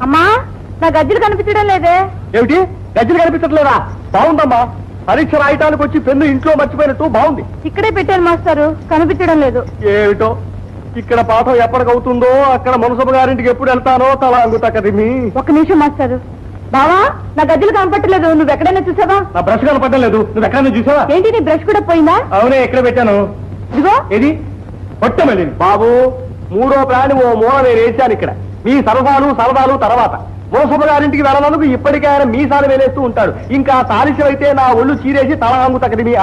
అమ్మా, నా గజ్జలు కనిపించడం లేదే. ఏమిటి గజ్జలు కనిపించట్లేదా? బాగుందమ్మా, పరీక్ష రాయటానికి వచ్చి పెన్ను ఇంట్లో మర్చిపోయినట్టు బాగుంది. ఇక్కడే పెట్టాను మాస్టారు, కనిపించడం లేదు. ఏమిటో ఇక్కడ పాఠం ఎప్పటికవుతుందో అక్కడ మునసబ గారింటికి ఎప్పుడు వెళ్తానో తల అంగుతా కదిమి. ఒక్క నిమిషం మాస్టారు. బావా, నా గజ్జలు కనపట్టలేదు, నువ్వు ఎక్కడైనా చూసావా? నా బ్రష్ కనపడడం లేదు, నువ్వు ఎక్కడైనా చూసావా? ఏంటి నీ బ్రష్ కూడా పోయిందా? అవునే, ఎక్కడ పెట్టాను? ఇదిగో. ఏది కొట్టమల్లి బాబు, మూడో ప్రాణి ఓ మూల నేను వేసాను ఇక్కడ. మీ సరదాలు తర్వాత మునసబ గారింటికి వెళ్ళనందుకు ఇప్పటికే ఆయన మీసాలు వేలేస్తూ ఉంటాడు. ఇంకా తాలిసం అయితే నా ఒళ్ళు చీరేసి తల అంగుతా కదిమి.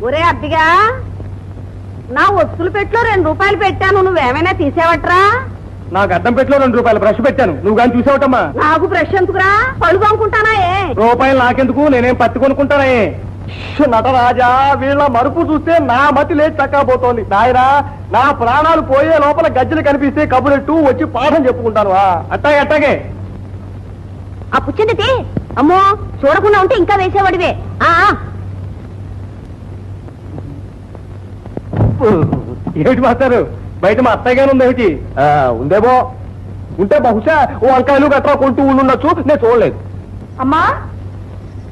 ఒరే అబ్బిగా, నా ఒత్తులు పెట్లో 2 రూపాయలు పెట్టాను, నువ్వేమైనా తీసేవట్రా? నాకు అద్దం పెట్లో 2 రూపాయల బ్రష్ పెట్టాను, నువ్వు కానీ చూసావటమ్మా? నాకు బ్రష్ ఎందుకురా, పళ్ళు కొనుక్కుంటానా? రూపాయలు నాకెందుకు, నేనేం పత్తి కొనుక్కుంటానే. నటరాజా, వీళ్ళ మరుపు చూస్తే నా మతి లేచి చక్కపోతోంది. నాయనా, నా ప్రాణాలు పోయే లోపల గజ్జలు కనిపిస్తే కబురెట్టు వచ్చి పాఠం చెప్పుకుంటాను. అట్టాగే ఆ పుచ్చింది. అమ్మో, చూడకుండా ఉంటే ఇంకా వేసేవాడివే. ఏమిటి మాస్టారు, బయట మా అత్తయ్యగానే ఉందేమిటి? ఉందేమో, ఉంటే బహుశా ఓ వంకాయలు గట్రా కొంటూ ఉండొచ్చు, నేను చూడలేదు. అమ్మా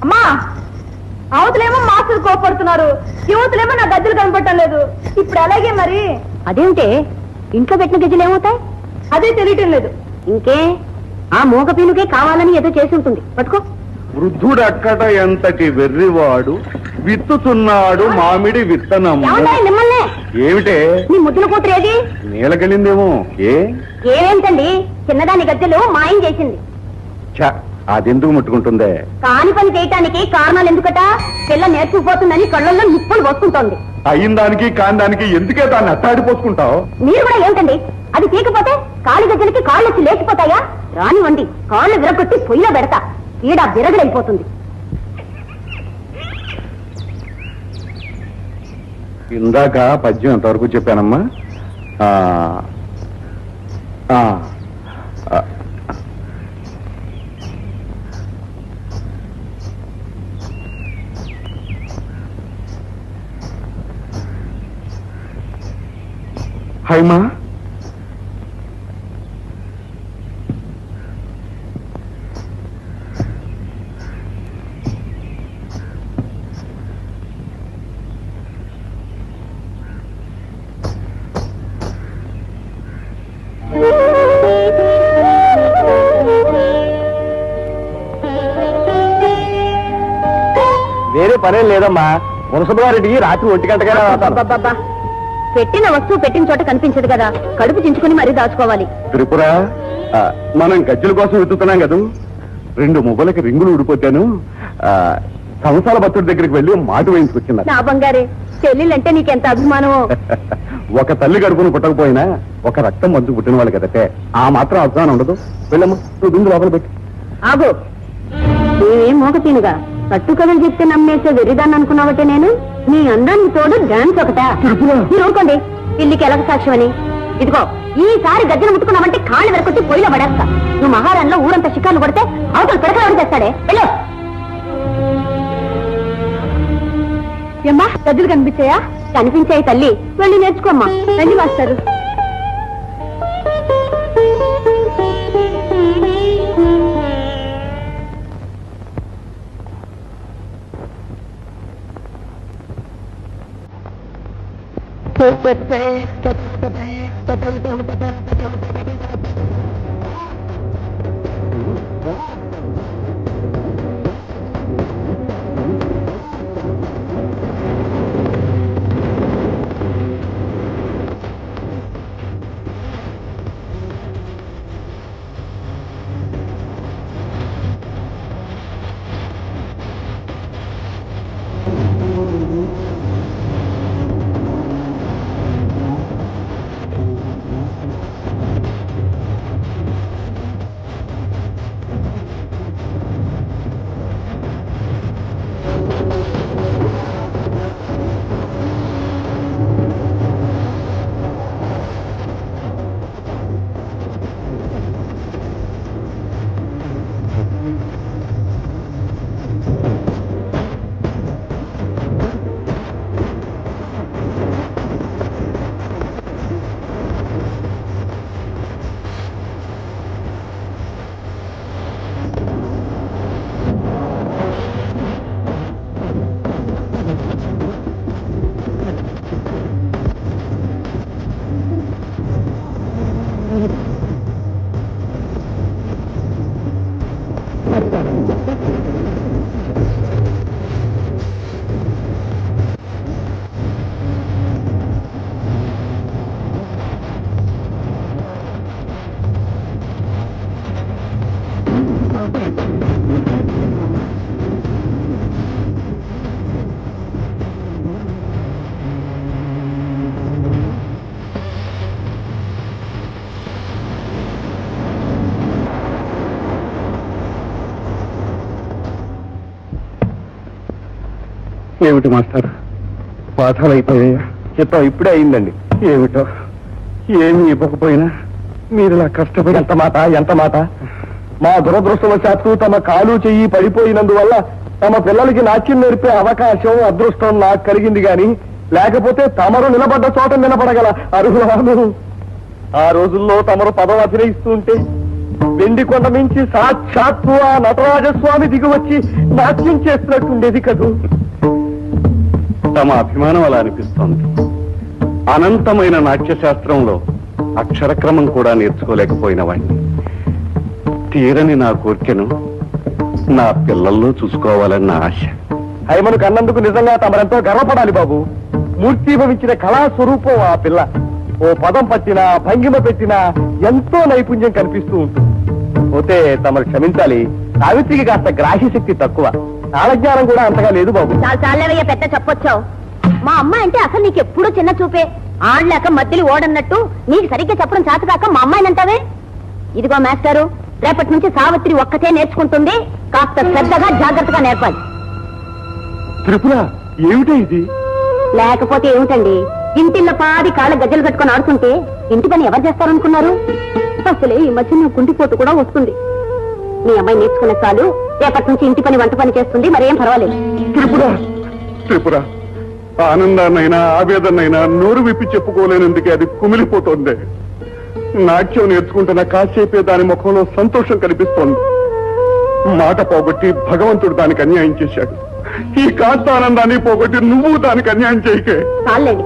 అమ్మా, అవతలేమో మాస్టర్ కోపడుతున్నారు, యువతలేమో నా గజ్జలు కనపడటం లేదు. ఇప్పుడు అలాగే మరి. అదేంటే ఇంట్లో పెట్టిన గజ్జలు ఏమవుతాయి? అదే తెలియటం లేదు. ఇంకే ఆ మూగ పీనుకే కావాలని ఏదో చేసి ఉంటుంది, పట్టుకో. వృద్ధుడక్కట ఎంతటి వెర్రివాడు, విత్తుతున్నాడు మామిడి విత్తనం. మిమ్మల్ని ఏమిటే నీ ముద్దుల కూతురు ఏది? నీలకెళ్ళిందేమో. ఏమేంటండి, చిన్నదాని గజ్జలు మాయం చేసింది. అదెందుకు ముట్టుకుంటుందే? కాని పని చేయటానికి కారణాలు ఎందుకట? పిల్ల నేర్చుకుపోతుందని కళ్ళల్లో నిప్పులు పోసుకుంటోంది. అయిన దానికి కాని దానికి ఎందుకే దాన్ని అట్టాడిపోసుకుంటావు? మీరు కూడా ఏమిటండి, అది తీకపోతే కాలి గజ్జలకి కాళ్ళు వచ్చి లేచిపోతాయా? రానివ్వండి, కాళ్ళు విరగొట్టి పొయ్యిలో పెడతా, ఈడ విరగలైపోతుంది. ఇందాక పద్యం ఎంతవరకు చెప్పానమ్మా? హైమా, వేరే పనేం లేదమ్మా, మునసబ గారికి రాత్రి 1 గంటకైనా అబ్బబ్బబ్బా, పెట్టిన వస్తువు పెట్టిన చోట కనిపించదు కదా, కడుపు చించుకుని మరీ దాచుకోవాలి. త్రిపుర, మనం గజ్జల కోసం వెతుకుతున్నాం కదా, 2 మువ్వలకి రింగులు ఊడిపోతాను. సంసాల భక్తుడి దగ్గరికి వెళ్ళి మాట వేయించుకొచ్చింది. నా బంగారే, చెల్లెలంటే నీకెంత అభిమానమో. ఒక తల్లి గడుపును పుట్టకపోయినా ఒక రక్తం మంచు పుట్టిన వాళ్ళు కదటే, ఆ మాత్రం అభిమానం ఉండదు. వెళ్ళమ్మా, నువ్వు బిందు లోపల పెట్టి. ఆగో, నేనేం మోగతీనుగా కట్టు కథలు చెప్తే నమ్మేసే వెర్రిదాన్ని అనుకున్నావటే నేను? నీ అందానికి తోడు డాన్స్ ఒకటా? మీరు ఊరుకోండి, పిల్లికి ఎలక సాక్ష్యం అని. ఇదిగో, ఈసారి గజ్జలు ముట్టుకున్నావంటే కాళ్ళు వెరకొట్టి పొయ్యిలో పడేస్తా. నువ్వు మహారాణిలో ఊరంతా షికార్లు కొడితే అవతల పిడకలు చేస్తాడే. వెళ్ళు. ఏమ్మా, గజ్జలు కనిపించాయా? కనిపించాయి తల్లి, వెళ్ళి నేర్చుకోమ్మా. రండి మాస్టారు. ఏమిటి మాస్టర్ పాఠాలు అయిపోయాయా? చిత్తం ఇప్పుడే అయిందండి. ఏమిటో ఏమి ఇవ్వకపోయినా మీరు ఇలా కష్టపడి ఎంత మాట మా దురదృష్టవశాత్తు తమ కాలు చెయ్యి పడిపోయినందువల్ల తమ పిల్లలకి నాట్యం నేర్పే అవకాశం అదృష్టం నాకు కలిగింది గాని లేకపోతే తమరు నిలబడ్డ చోట నిలబడగల అర్హులను. ఆ రోజుల్లో తమరు పదవి అభినయిస్తూ ఉంటే వెండి కొండ నుంచి సాక్షాత్తు ఆ నటరాజస్వామి దిగివచ్చి నాట్యం చేస్తున్నట్టుండేది కదూ. తమ అభిమానం అలా అనిపిస్తోంది. అనంతమైన నాట్యశాస్త్రంలో అక్షరక్రమం కూడా నేర్చుకోలేకపోయిన వాడిని తీరని నా కోరికను నా పిల్లల్లో చూసుకోవాలన్న ఆశ. హైమను కన్నందుకు నిజంగా తమరెంతో గర్వపడాలి బాబు. మూర్తీభవించిన కళా స్వరూపం ఆ పిల్ల. ఓ పదం పట్టినా భంగిమ పెట్టినా ఎంతో నైపుణ్యం కనిపిస్తూ ఉంటుంది. పోతే తమరు క్షమించాలి, సావిత్రికి కాస్త గ్రాహ్య శక్తి తక్కువ, కాలజ్ఞానం కూడా అంతగా లేదు బాబు. చాలా చాలేవయ్యా పెద్ద చెప్పొచ్చావు. మా అమ్మాయి అంటే అసలు నీకు ఎప్పుడూ చిన్న చూపే. ఆడలేక మధ్యలో ఓడన్నట్టు నీకు సరిగ్గా చెప్పడం చేతకాక మా అమ్మాయిని అంటావే. ఇదిగో మాస్టారు, రేపటి నుంచి సావిత్రి ఒక్కతే నేర్చుకుంటుంది. కాస్త శ్రద్ధగా జాగ్రత్తగా నేర్పాలి. త్రిపుర ఏమిటే ఇది? లేకపోతే ఏమిటండి, ఇంటిల్లో పాది కాళ్ళ గజ్జలు కట్టుకొని ఆడుతుంటే ఇంటి పని ఎవరు చేస్తారనుకున్నారు? అసలే ఈ మధ్య నువ్వు కుంటిపోతు కూడా వస్తుంది. మీ అమ్మాయి నేర్చుకునే చాలు, రేపటి నుంచి ఇంటి పని వంట పని చేస్తుంది, మరేం పర్వాలేదు. త్రిపుర త్రిపుర ఆనందాన్నైనా ఆవేదనైనా నోరు విప్పి చెప్పుకోలేనందుకే అది కుమిలిపోతోంది. నాట్యం నేర్చుకుంటున్న కాసేపే దాని ముఖంలో సంతోషం కనిపిస్తోంది. మాట పోగొట్టి భగవంతుడు దానికి అన్యాయం చేశాడు. ఈ కాస్త ఆనందాన్ని పోగొట్టి నువ్వు దానికి అన్యాయం చేయకే. చాలండి,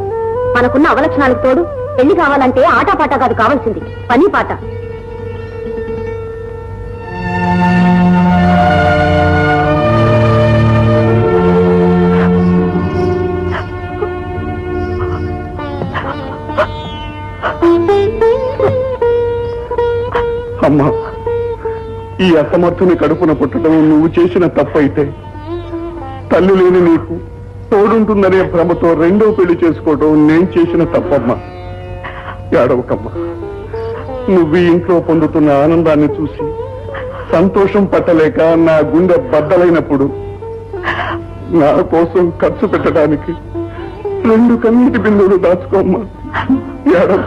మనకున్న అవలక్షణాలకు తోడు పెళ్లి కావాలంటే ఆటపాట కాదు కావాల్సింది, పని పాట. అమ్మా, ఈ అసమర్థుని కడుపున పుట్టడం నువ్వు చేసిన తప్పైతే తల్లి లేని నీకు తోడుంటుందనే భ్రమతో రెండో పెళ్లి చేసుకోవడం నేను చేసిన తప్పమ్మా. ఏడవకమ్మా. నువ్వు ఈ ఇంట్లో పొందుతున్న ఆనందాన్ని చూసి సంతోషం పట్టలేక నా గుండె బద్దలైనప్పుడు నా కోసం ఖర్చు పెట్టడానికి 2 కన్నీటి బిందువులు దాచుకోమ్మా. ఏడవ.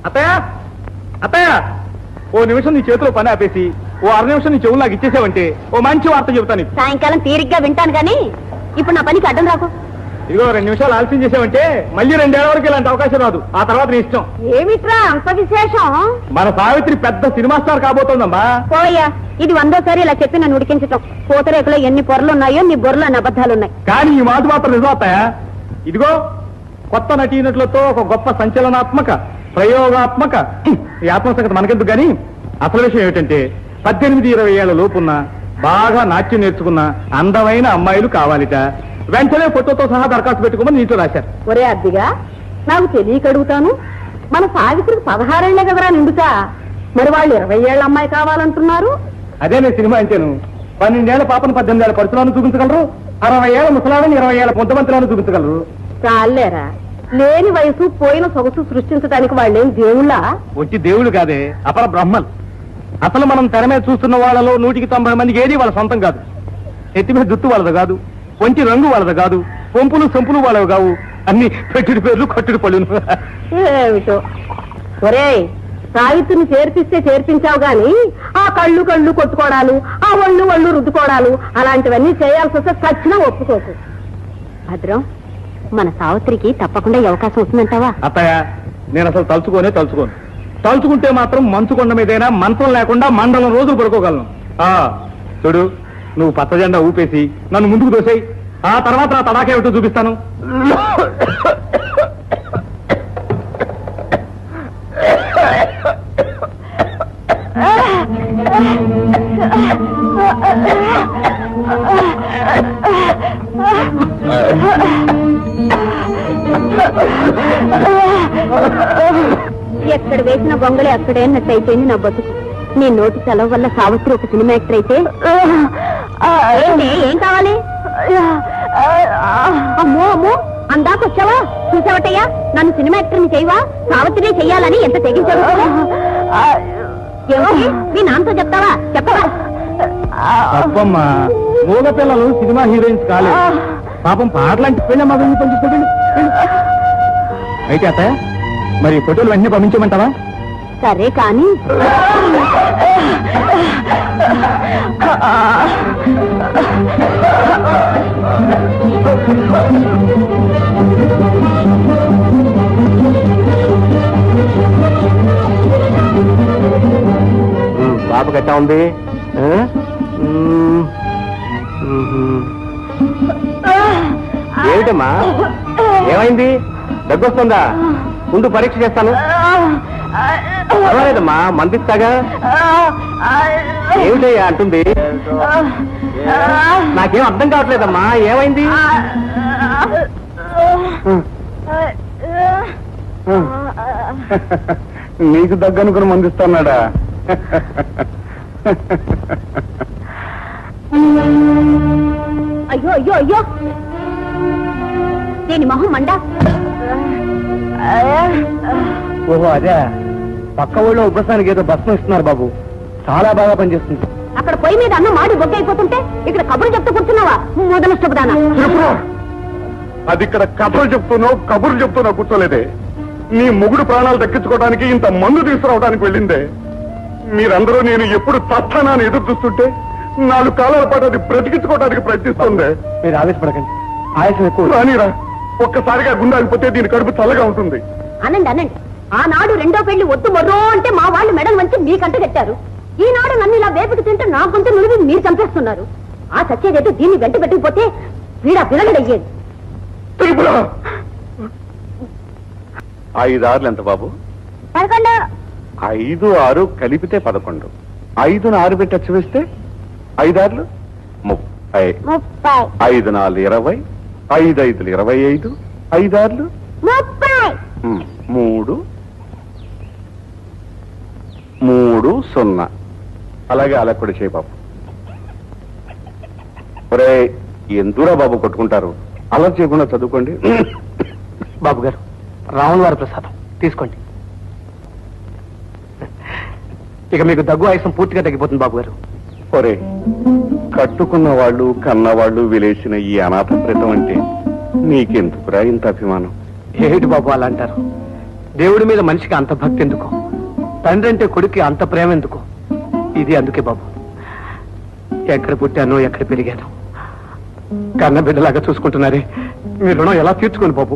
అత్తయ్య అత్తయ్య, ఓ నిమిషం నీ చేతిలో పని ఆపేసి ఓ 6 నిమిషం నీ చెవులు నాకు ఇచ్చేసావంటే ఓ మంచి వార్త చెబుతాను. సాయంకాలం తీరిగ్గా వింటాను కానీ ఇప్పుడు నా పనికి అడ్డం రాకు. ఇదిగో 2 నిమిషాలు ఆలస్యం చేసావంటే మళ్ళీ 2 ఏళ్ల వరకు ఇలాంటి అవకాశం రాదు. ఆ తర్వాత నీ ఇష్టం. ఏమిట్రా అంత విశేషం? మన సావిత్రి పెద్ద సినిమా స్టార్ కాబోతోందమ్మా. పోయా, ఇది 100సారి ఇలా చెప్పి నన్ను ఉడికించటం. పూతరేకులో ఎన్ని పొరలున్నాయో నీ బొర్రలో అన్ని అబద్ధాలున్నాయి. కానీ ఈ మాట మాత్రం నిజం అత్తయ్య. ఇదిగో కొత్త నటీనటులతో ఒక గొప్ప సంచలనాత్మక ప్రయోగాత్మక ఈ ఆత్మసంగతి మనకెందుకు గాని అసలు విషయం ఏమిటంటే 18-20 ఏళ్ల లోపున్న బాగా నాట్యం నేర్చుకున్న అందమైన అమ్మాయిలు కావాలిట. వెంటనే ఫోటోతో సహా దరఖాస్తు పెట్టుకోమని నీతో రాశారు. ఒరే అద్దిగా, నాకు తెలియక అడుగుతాను, మన సావిత్రికి 16 ఏళ్లే కదరా నిండుతా, మరి వాళ్ళు 20 ఏళ్ల అమ్మాయి కావాలంటున్నారు. అదే నేను సినిమా అంటేను 12 ఏళ్ల పాపను 18 ఏళ్ల పరుచులను చూపించగలరు, 60 ఏళ్ల ముసలాలను 20 ఏళ్ల పొంతమంతులను చూపించగలరు. చాలేరా, లేని వయసు పోయిన సొగసు సృష్టించడానికి వాళ్ళేం దేవుళ్ళ? వచ్చి దేవుళ్ళు కాదే, అపర బ్రహ్మలు. అసలు మనం తెర మీద చూస్తున్న వాళ్ళలో 190 మందికి ఏది వాళ్ళ సొంతం కాదు. ఎత్తి మీద జుట్టు వాళ్ళది కాదు, ఒంటి రంగు వాళ్ళది కాదు, పొంపులు సొంపులు వాళ్ళవి కావు, అన్ని పెట్టుడి పేర్లు కట్టుడు పళ్ళును. ఏమిటో ఒరే, సావిత్రిని చేర్పిస్తే చేర్పించావు గాని ఆ కళ్ళు కొట్టుకోవడాలు, ఆ ఒళ్ళు రుద్దుకోవడాలు అలాంటివన్నీ చేయాల్సి వస్తే చచ్చినా ఒప్పుకోకు. భద్రం, మన సావిత్రికి తప్పకుండా ఈ అవకాశం వస్తుందంటావా? అత్తయ్య, నేను అసలు తలుచుకోను. తలుచుకుంటే మాత్రం మంచుకొండ మీదైనా మంత్రం లేకుండా మండలం రోజులు పడుకోగలను. చూడు, నువ్వు పచ్చ జెండా ఊపేసి నన్ను ముందుకు దోసేయి. ఆ తర్వాత నా తడాకా ఏమిటో చూపిస్తాను. ఎక్కడ వేసిన బొంగళి అక్కడే అన్నట్టు అయిపోయింది నా బతుకు. నీ నోటి సెలవు వల్ల సావిత్రి ఒక సినిమా యాక్టర్ అయితే ఏం కావాలి? అమ్మో అందాకొచ్చావా? చూసావటయ్యా, నన్ను సినిమా యాక్టర్ని చేయవా? సావిత్రి చెయ్యాలని ఎంత తెగించావు? ఏమిటి? మీ నాన్నతో చెప్తావా? చెప్పవా? తప్పమ్మా, మూగ పిల్లలు సినిమా హీరోయిన్స్ కాలేదు. పాపం పాటలాంటి పెళ్ళ మగల్ని పంచుకోండి. అయితే అత్తయ్య, మరి ఫోటోలు వెంటనే పంపించమంటావా? సరే కానీ బాబు గట్టా ఉంది. ఏమిటమ్మా, ఏమైంది? దగ్గొస్తుందా? ముందు పరీక్ష చేస్తాను. పర్వాలేదమ్మా, మందిస్తాగా. ఏమిటయ్యా అంటుంది? నాకేం అర్థం కావట్లేదమ్మా, ఏమైంది? నీకు దగ్గనుకుని మందిస్తున్నాడా? అయ్యో అయ్యో అయ్యో, దీని మొహం మండ. ఓహో అదే, పక్క ఊళ్ళో ఉబ్బసానికి ఏదో భస్మం ఇస్తున్నారు బాబు, చాలా బాగా పనిచేస్తుంది. అక్కడ పొయ్యి మీద అన్నం మాడి బొగ్గైపోతుంటే ఇక్కడ కబుర్లు చెప్తూ కూర్చున్నావా? మొదలష్టపుదానా. అది ఇక్కడ కథలు చెప్తున్నావు కూర్చోలేదే. నీ మొగుడు ప్రాణాలు దక్కించుకోవడానికి ఇంత మందు తీసుకురావడానికి వెళ్ళిందే. మీరందరూ నేను ఎప్పుడు తత్తానని ఎదురు చూస్తుంటే 4 కాలాల పాటు అది బ్రతికించుకోవడానికి ప్రయత్నిస్తుంది. మీరు ఆవేశపడకండి, ఆయాసం ఎక్కువ. రానిరా, ఒక్కసారిగా గుండె ఆగిపోతే దీని కడుపు చల్లగా ఉంటుంది. అనండి అనండి. ఆనాడు రెండో పెళ్లి వద్దు మొర్రో అంటే మా వాళ్ళు మెడలు వంచి మీకంట కట్టారు. ఈనాడు నన్ను ఇలా వేపుకు తింటే నా గొంతు నులివి మీరు చంపేస్తున్నారు. ఆ సచ్చేదైతే దీన్ని వెంట పెట్టకపోతే వీడా పిల్లగడయ్యేది. 5 ఆరులు ఎంత బాబు? 11. 5, 6 కలిపితే 11. 5ను 6 పెట్టి అచ్చు వేస్తే 5 ఆరులు 30. 5 4 20. 5 5 25. 5 ఆరులు 3 0. అలాగే అలా కూడా చేయి బాబు. ఒరే, ఎందురా బాబు కొట్టుకుంటారు? అలా చేయకుండా చదువుకోండి. బాబు గారు, రావణ వారి ప్రసాదం తీసుకోండి. ఇక మీకు దగ్గు ఆయాసం పూర్తిగా తగ్గిపోతుంది బాబు గారు. ఒరే, కట్టుకున్న వాళ్ళు కన్నవాళ్ళు విలేసిన ఈ అనాథ ప్రేతం అంటే నీకెందుకురా ఇంత అభిమానం? ఏమిటి బాబు అలా అంటారు? దేవుడి మీద మనిషికి అంత భక్తి ఎందుకు? తండ్రి అంటే కొడుక్కి అంత ప్రేమ ఎందుకు? ఇది అందుకే బాబు. ఎక్కడ పుట్టానో ఎక్కడ పెరిగాను, కన్న బిడ్డలాగా చూసుకుంటున్నారే, మీ రుణం ఎలా తీర్చుకోండి బాబు.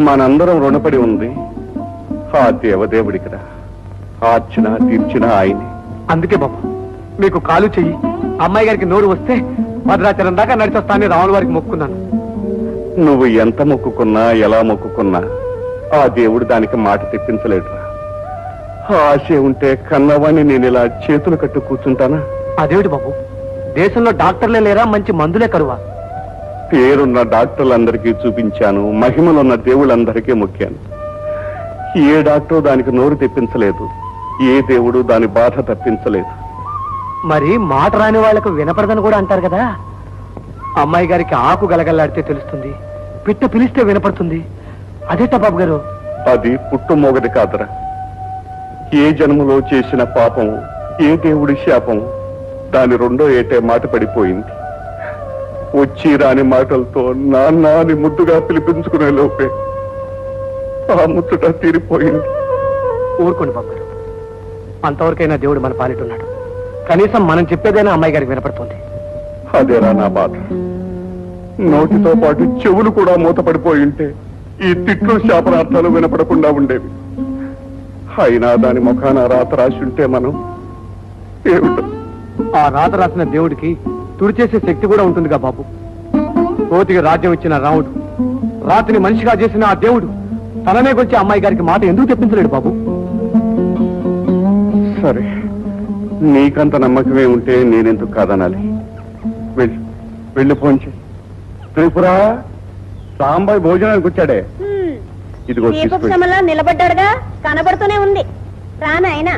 మనందరం రుణపడి ఉంది ఆ దేవదేవుడికిరా. ఆర్చిన తీర్చిన ఆయన్ని. అందుకే బాబు, మీకు కాలు చెయ్యి అమ్మాయి గారికి నోరు వస్తే భద్రాచలం దాకా నడిచొస్తానని రావణ వారికి మొక్కున్నాను. నువ్వు ఎంత మొక్కుకున్నా ఎలా మొక్కుకున్నా ఆ దేవుడు దానికి మాట తెప్పించలేడురా. ఆశే ఉంటే కన్నవాణ్ణి నేను ఇలా చేతులు కట్టు కూర్చుంటానా? అదేమిటి బాబు, దేశంలో డాక్టర్లే లేరా, మంచి మందులే కరువా? పేరున్న డాక్టర్లందరికీ చూపించాను, మహిమలున్న దేవుళ్ళందరికీ మొక్కాను. ఏ డాక్టర్ దానికి నోరు తెప్పించలేదు, ఏ దేవుడు దాని బాధ తప్పించలేదు. మరి మాట రాని వాళ్లకు వినపడదని కూడా అంటారు కదా. అమ్మాయి గారికి ఆకు గలగల్లాడితే తెలుస్తుంది, పిట్ట పిలిస్తే వినపడుతుంది. అదేట బాబు గారు? అది పుట్టుమోగది కాదురా. ఏ జన్మలో చేసిన పాపం, ఏ దేవుడి శాపం దాని రెండో ఏటే మాట పడిపోయింది. వచ్చి రాని మాటలతో నాన్న అని ముద్దుగా పిలిపించుకునే లోపే ఆ ముచ్చట తీరిపోయింది. ఊరుకోండి బాబు గారు, అంతవరకైనా దేవుడు మన పాలిటున్నాడు. కనీసం మనం చెప్పేదైనా అమ్మాయి గారికి వినపడుతుంది. అదేరా నా బాధ. నోటితో పాటు చెవులు కూడా మూతపడిపోయి ఉంటే ఈ తిట్లు శాపనార్థాలు వినపడకుండా ఉండేవి. అయినా దాని ముఖాన రాత రాసి ఉంటే మనం ఏమిటో. ఆ రాత రాసిన దేవుడికి తుడిచేసే శక్తి కూడా ఉంటుందిగా బాబు. కోతికి రాజ్యం ఇచ్చిన రాముడు, రాతిని మనిషిగా చేసిన ఆ దేవుడు తననే వచ్చి అమ్మాయి గారికి మాట ఎందుకు తెప్పించలేడు బాబు? సరే, నీకంత నమ్మకమే ఉంటే నేనెందుకు కాదనాలి? వెళ్ళి ఫోన్ చేయి. త్రిపురా, సాంబాయి భోజనానికి వచ్చాడే, ఇదిగో దీపక్షమలా నిలబడ్డాడుగా, కనబడుతూనే ఉంది. రానాయనా,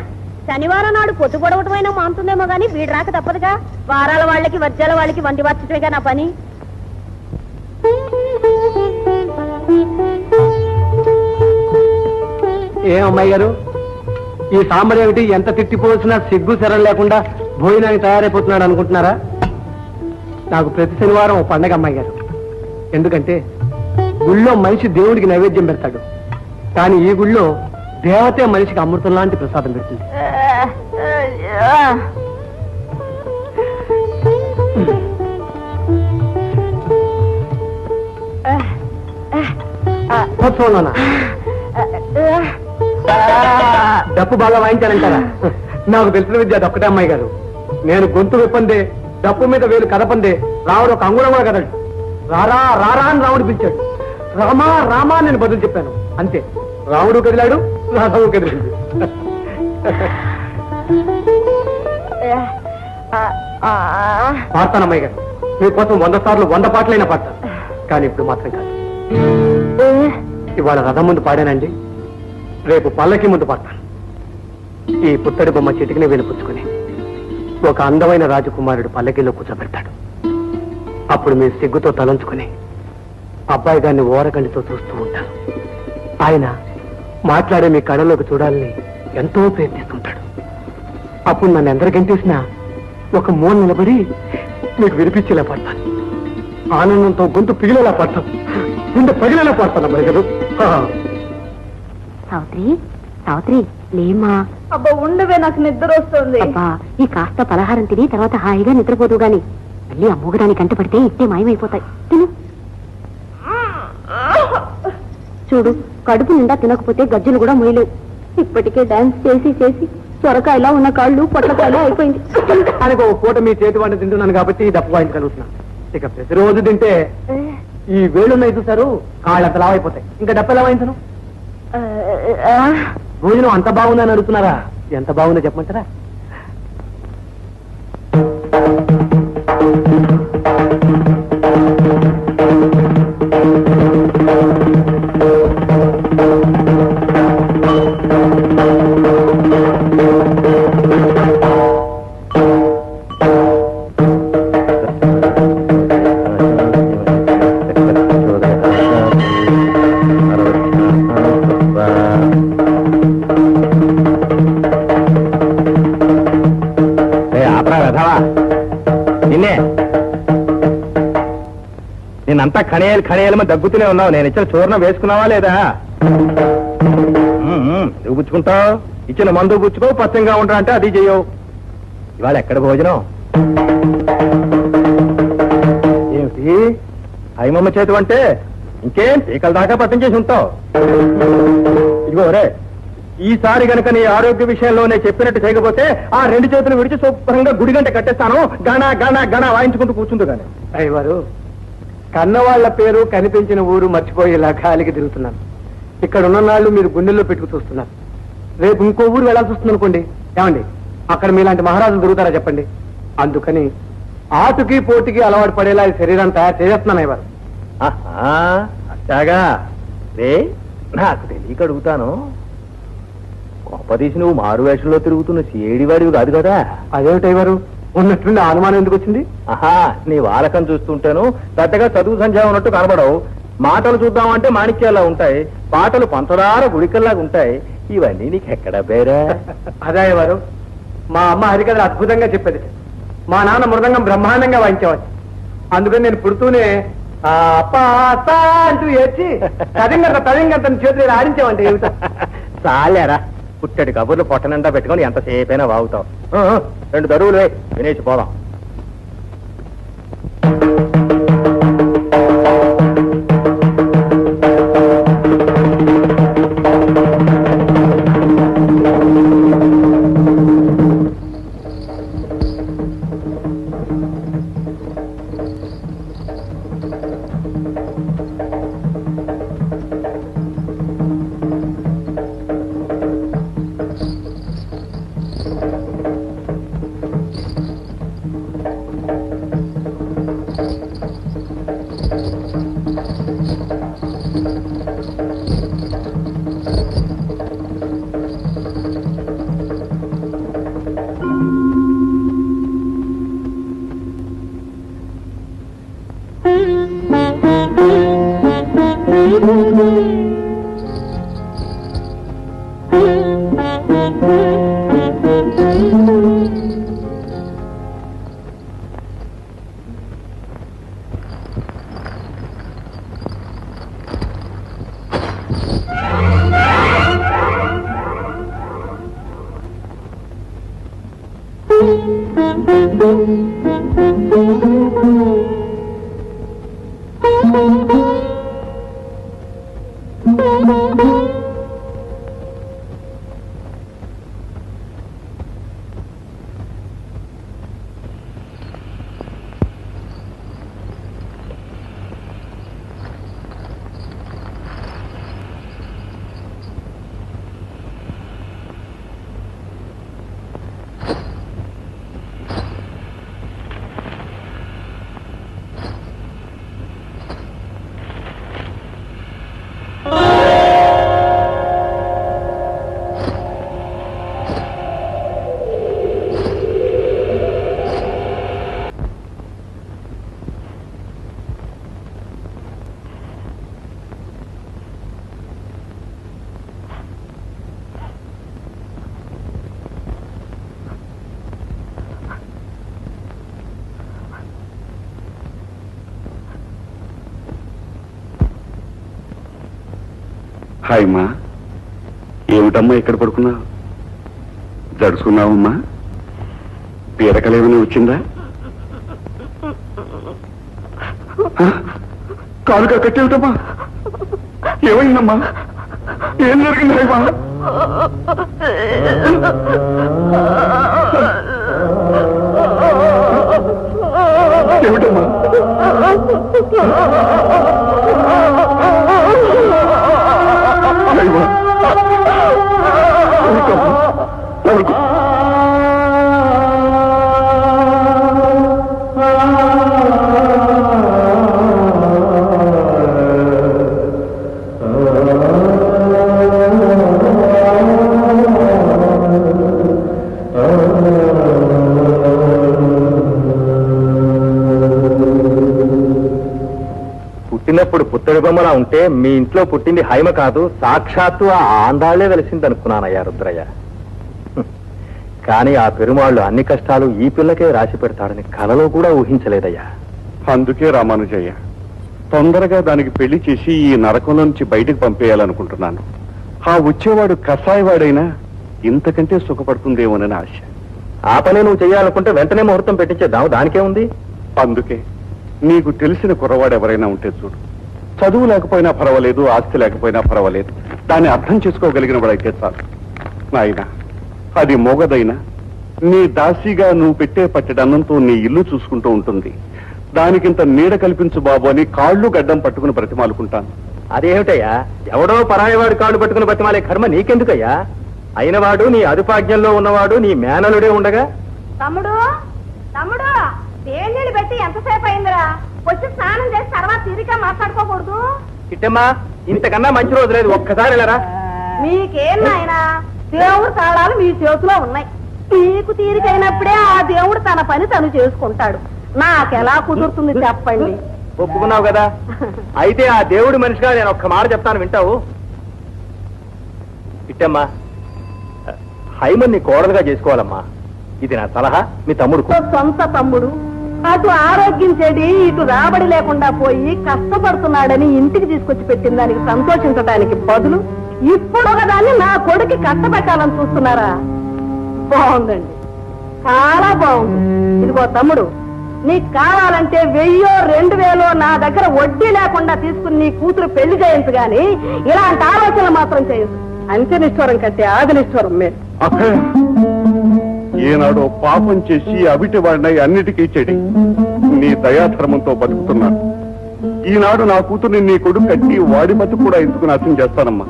శనివారం నాడు పొత్తు పొడవటమైనా మానుతుందేమో గానీ వీడు రాక తప్పదుగా. వారాల వాళ్ళకి వర్జాల వాళ్ళకి వండి వచ్చటమేగా నా పని. ఏ అమ్మాయి గారు, ఈ సాంబర్ ఏమిటి ఎంత తిట్టిపోసినా సిగ్గు శరం లేకుండా భోజనానికి తయారైపోతున్నాడు అనుకుంటున్నారా? నాకు ప్రతి శనివారం ఓ పండగ అమ్మాయి గారు. ఎందుకంటే గుళ్ళో మనిషి దేవుడికి నైవేద్యం పెడతాడు, కానీ ఈ గుళ్ళో దేవతే మనిషికి అమృతం లాంటి ప్రసాదం పెడుతుంది. కూర్చోనా? డప్పు బాగా వాయించాలంటారా? నాకు తెలిసిన విద్య అదొక్కటే అమ్మాయి గారు. నేను గొంతు విప్పందే, డప్పు మీద వేలు కదపందే రావుడు ఒక అంగుళం కూడా కదడు. రారా రారా అని రాముడు పిలిచాడు. రామా రామా నేను బదులు చెప్పాను, అంతే. రాముడు కదిలాడు, రాఘవు కదిలింది. పాడతాను అమ్మాయి గారు, మీకోసం 100 సార్లు 100 పాటలైనా పాడతాను, కానీ ఇప్పుడు మాత్రం కాదు. ఇవాళ రథం ముందు పాడానండి, రేపు పల్లకి ముందు పాడతాను. ఈ పుత్తడి బొమ్మ చిటికిని వినిపుచ్చుకుని ఒక అందమైన రాజకుమారుడు పల్లకిలో కూర్చోబెడతాడు. అప్పుడు మీ సిగ్గుతో తలంచుకుని అబ్బాయి గారిని ఓరకండితో చూస్తూ ఉంటాను. ఆయన మాట్లాడే మీ కళ్ళలోకి చూడాలని ఎంతో ప్రయత్నిస్తుంటాడు. అప్పుడు నన్ను ఎందరికెంటేసినా ఒక మూల నిలబడి మీకు వినిపించేలా పడతాను. ఆనందంతో గొంతు పిగిలేలా పడతాను, గుండె పగిలేలా పడతాను అబ్బాయి గారు. సావిత్రి సావిత్రి లేమా? అబ్బా ఉండవే, నాకు నిద్ర వస్తుంది. అబ్బా ఈ కాస్త పలహారం తిని తర్వాత హాయిగా నిద్రపోదు గాని మళ్ళీ అమ్మోగడానికి కంట పడితే ఇట్టే మాయమైపోతాయి. తిను. చూడు, కడుపు నిండా తినకపోతే గజ్జలు కూడా మొయ్యలేవు. ఇప్పటికే డాన్స్ చేసి చేసి సొరకాయలా ఉన్న కాళ్ళు పొట్లకాయలా అయిపోయింది. ఆయనకు ఒక పూట మీ చేతి వంట తింటున్నాను కాబట్టి డప్పు వాయించగలుగుతున్నాను. ఇక ప్రతిరోజు తింటే ఈ వేళ్ళున్నాయి చూసారు, కాళ్ళు అంత లావైపోతాయి. ఇంకా డప్పు ఎలా వాయించను? భోజనం అంత బాగుందని అడుగుతున్నారా? ఎంత బాగుందో చెప్పమంటారా? నేనంతా ఖణేయాలు దగ్గుతూనే ఉన్నావు. నేను ఇచ్చిన చూర్ణం వేసుకున్నావా లేదా? నువ్వు పుచ్చుకుంటావు, ఇచ్చిన మందు పుచ్చుకో, పచ్చంగా ఉంటా అంటే అది చెయ్యవు. ఇవాళ ఎక్కడ భోజనం ఏమిటి? అయ్యమ్మ చేతి అంటే ఇంకేం పీకల దాకా పట్టం చేసి ఉంటావు. ఇదిగో రే, ఈసారి గనక నీ ఆరోగ్య విషయంలో నేను చెప్పినట్టు చేయకపోతే ఆ 2 చేతులు విడిచి శుభ్రంగా గుడి గంట కట్టేస్తాను. గణ గణ గణ వాయించుకుంటూ కూర్చుంటూ గాని. అయ్యవారు, కన్నవాళ్ల పేరు కనిపించిన ఊరు మర్చిపోయేలా గాలికి తిరుగుతున్నాను. ఇక్కడ ఉన్న నాళ్ళు మీరు గుండెల్లో పెట్టుకు చూస్తున్నారు. రేపు ఇంకో ఊరు వెళ్ళాల్సి వస్తుంది అనుకోండి, ఏమండి అక్కడ మీలాంటి మహారాజులు దొరుకుతారా చెప్పండి? అందుకని ఆటుకి పోటీకి అలవాటు పడేలా ఈ శరీరాన్ని తయారు చేస్తున్నాను అయ్యవారు. అచ్చాగా రే, నాకు తెలియక అడుగుతాను, గొప్పదీసి నువ్వు మారు వేషంలో తిరుగుతున్న సిఐడివాడివి కాదు కదా? అదేమిటయ్యవారు, ఉన్నట్టుండి అనుమానం ఎందుకు వచ్చింది? ఆహా, నీ వాలకం చూస్తుంటాను పెద్దగా చదువు సంధ్య ఉన్నట్టు కనబడవు. మాటలు చూద్దామంటే మాణిక్యాలా ఉంటాయి, పాటలు పంచదార గుడికల్లాగా ఉంటాయి. ఇవన్నీ నీకు ఎక్కడ పేరా? అదేవారు, మా అమ్మ హరికథలు అద్భుతంగా చెప్పేది. మా నాన్న మృదంగం బ్రహ్మాండంగా వాయించేవాడు. అందుకని నేను పుడుతూనే అప్ప అంటూ ఏడ్చి తదింగంత చేతులు ఆడించేవంటే ఏమిటో. చాలేరా, పుట్టడి కబుర్లు పొట్టనండా పెట్టుకొని ఎంతసేపైనా వాగుతావు. 2 దరువులు వినేసి పోదాం. హాయ్ మా, ఏమిటమ్మా ఇక్కడ పడుకున్నావు? జడుచుకున్నావమ్మా? పీరకలేమని వచ్చిందా? కాలుగా కట్టేమిటమ్మా? ఏమైందమ్మా? ఏం జరిగింది హాయ్ మా? ఏమిటమ్మా? పుట్టినప్పుడు పుత్తడి బొమ్మలా ఉంటే మీ ఇంట్లో పుట్టింది హైమ కాదు, సాక్షాత్తు ఆ ఆండాళ్లే వెలిసింది అనుకున్నానయ్యా రుద్రయ్య. కానీ ఆ పెరుమాళ్ళు అన్ని కష్టాలు ఈ పిల్లకే రాసి పెడతాడని కలలో కూడా ఊహించలేదయ్యా. అందుకే రామానుజయ్య, తొందరగా దానికి పెళ్లి చేసి ఈ నరకంలో నుంచి బయటకు పంపేయాలనుకుంటున్నాను. ఆ వచ్చేవాడు కసాయివాడైనా ఇంతకంటే సుఖపడుతుందేమోనని ఆశ. ఆ పని నువ్వు చెయ్యాలనుకుంటే వెంటనే ముహూర్తం పెట్టించేద్దాం, దానికే ఉంది. అందుకే నీకు తెలిసిన కుర్రవాడు ఎవరైనా ఉంటే చూడు. చదువు లేకపోయినా పర్వాలేదు, ఆస్తి లేకపోయినా పర్వాలేదు, దాన్ని అర్థం చేసుకోగలిగిన వాడైతే చాలు. నాయనా, అది మోగదైనా నీ దాసిగా నువ్వు పెట్టే పట్టెడన్నంతో నీ ఇల్లు చూసుకుంటూ ఉంటుంది. దానికింత నీడ కల్పించు బాబు అని కాళ్ళు గడ్డం పట్టుకుని బ్రతిమాలుకుంటాను. అదేమిటయ్యా, ఎవడో పరాయవాడు కాళ్ళు పట్టుకుని బతిమాలే కర్మ నీకెందుకయ్యా? అయినవాడు నీ అదుపాజ్ఞంలో ఉన్నవాడు నీ మేనలుడే ఉండగా. తమ్ముడు తమ్ముడు, నీళ్ళు పెట్టి ఎంతసేపు అయిందిరా? వచ్చి స్నానం చేసి తర్వాత తిరిగా మాట్లాడుకోకూడదు. ఇట్టమ్మా, ఇంతకన్నా మంచి రోజు లేదు, ఒక్కసారి వెళ్ళరా. మీకేం నాయనా, దేవుడు తాళాలు మీ చేతిలో ఉన్నాయి. మీకు తీరికైనప్పుడే ఆ దేవుడు తన పని తను చేసుకుంటాడు. నాకెలా కుదురుతుంది చెప్పండి. ఒప్పుకున్నావు కదా, అయితే ఆ దేవుడి మనిషిగా నేను ఒక్క మాట చెప్తాను, వింటావు? ఇట్టమ్మా, హైమన్ నీ కోడలుగా చేసుకోవాలమ్మా. ఇది నా సలహా. మీ తమ్ముడు సొంత తమ్ముడు అటు ఆరోగ్యం చెడి ఇటు రాబడి లేకుండా పోయి కష్టపడుతున్నాడని ఇంటికి తీసుకొచ్చి పెట్టిన దానికి సంతోషించడానికి బదులు ఇప్పుడు ఒకదాన్ని నా కొడుకు కష్టపెట్టాలని చూస్తున్నారా? బాగుందండి, చాలా బాగుంది. ఇదిగో తమ్ముడు, నీకు కావాలంటే 1000 2000 నా దగ్గర వడ్డీ లేకుండా తీసుకుని నీ కూతురు పెళ్లి చేయొచ్చు గాని ఇలాంటి ఆలోచనలు మాత్రం చేయొచ్చు. అంత్యనిష్ఠూరం కంటే ఆదినిష్ఠూరం మేలు. అక్కయ్య, ఏనాడో పాపం చేసి అవిటి వాడినై అన్నిటికీ చెడి నీ దయాధర్మంతో బతుకుతున్నాను. ఈనాడు నా కూతుర్ని నీ కొడుకు కట్టి వాడి బతుకు కూడా ఎందుకు నాశనం చేస్తానమ్మా?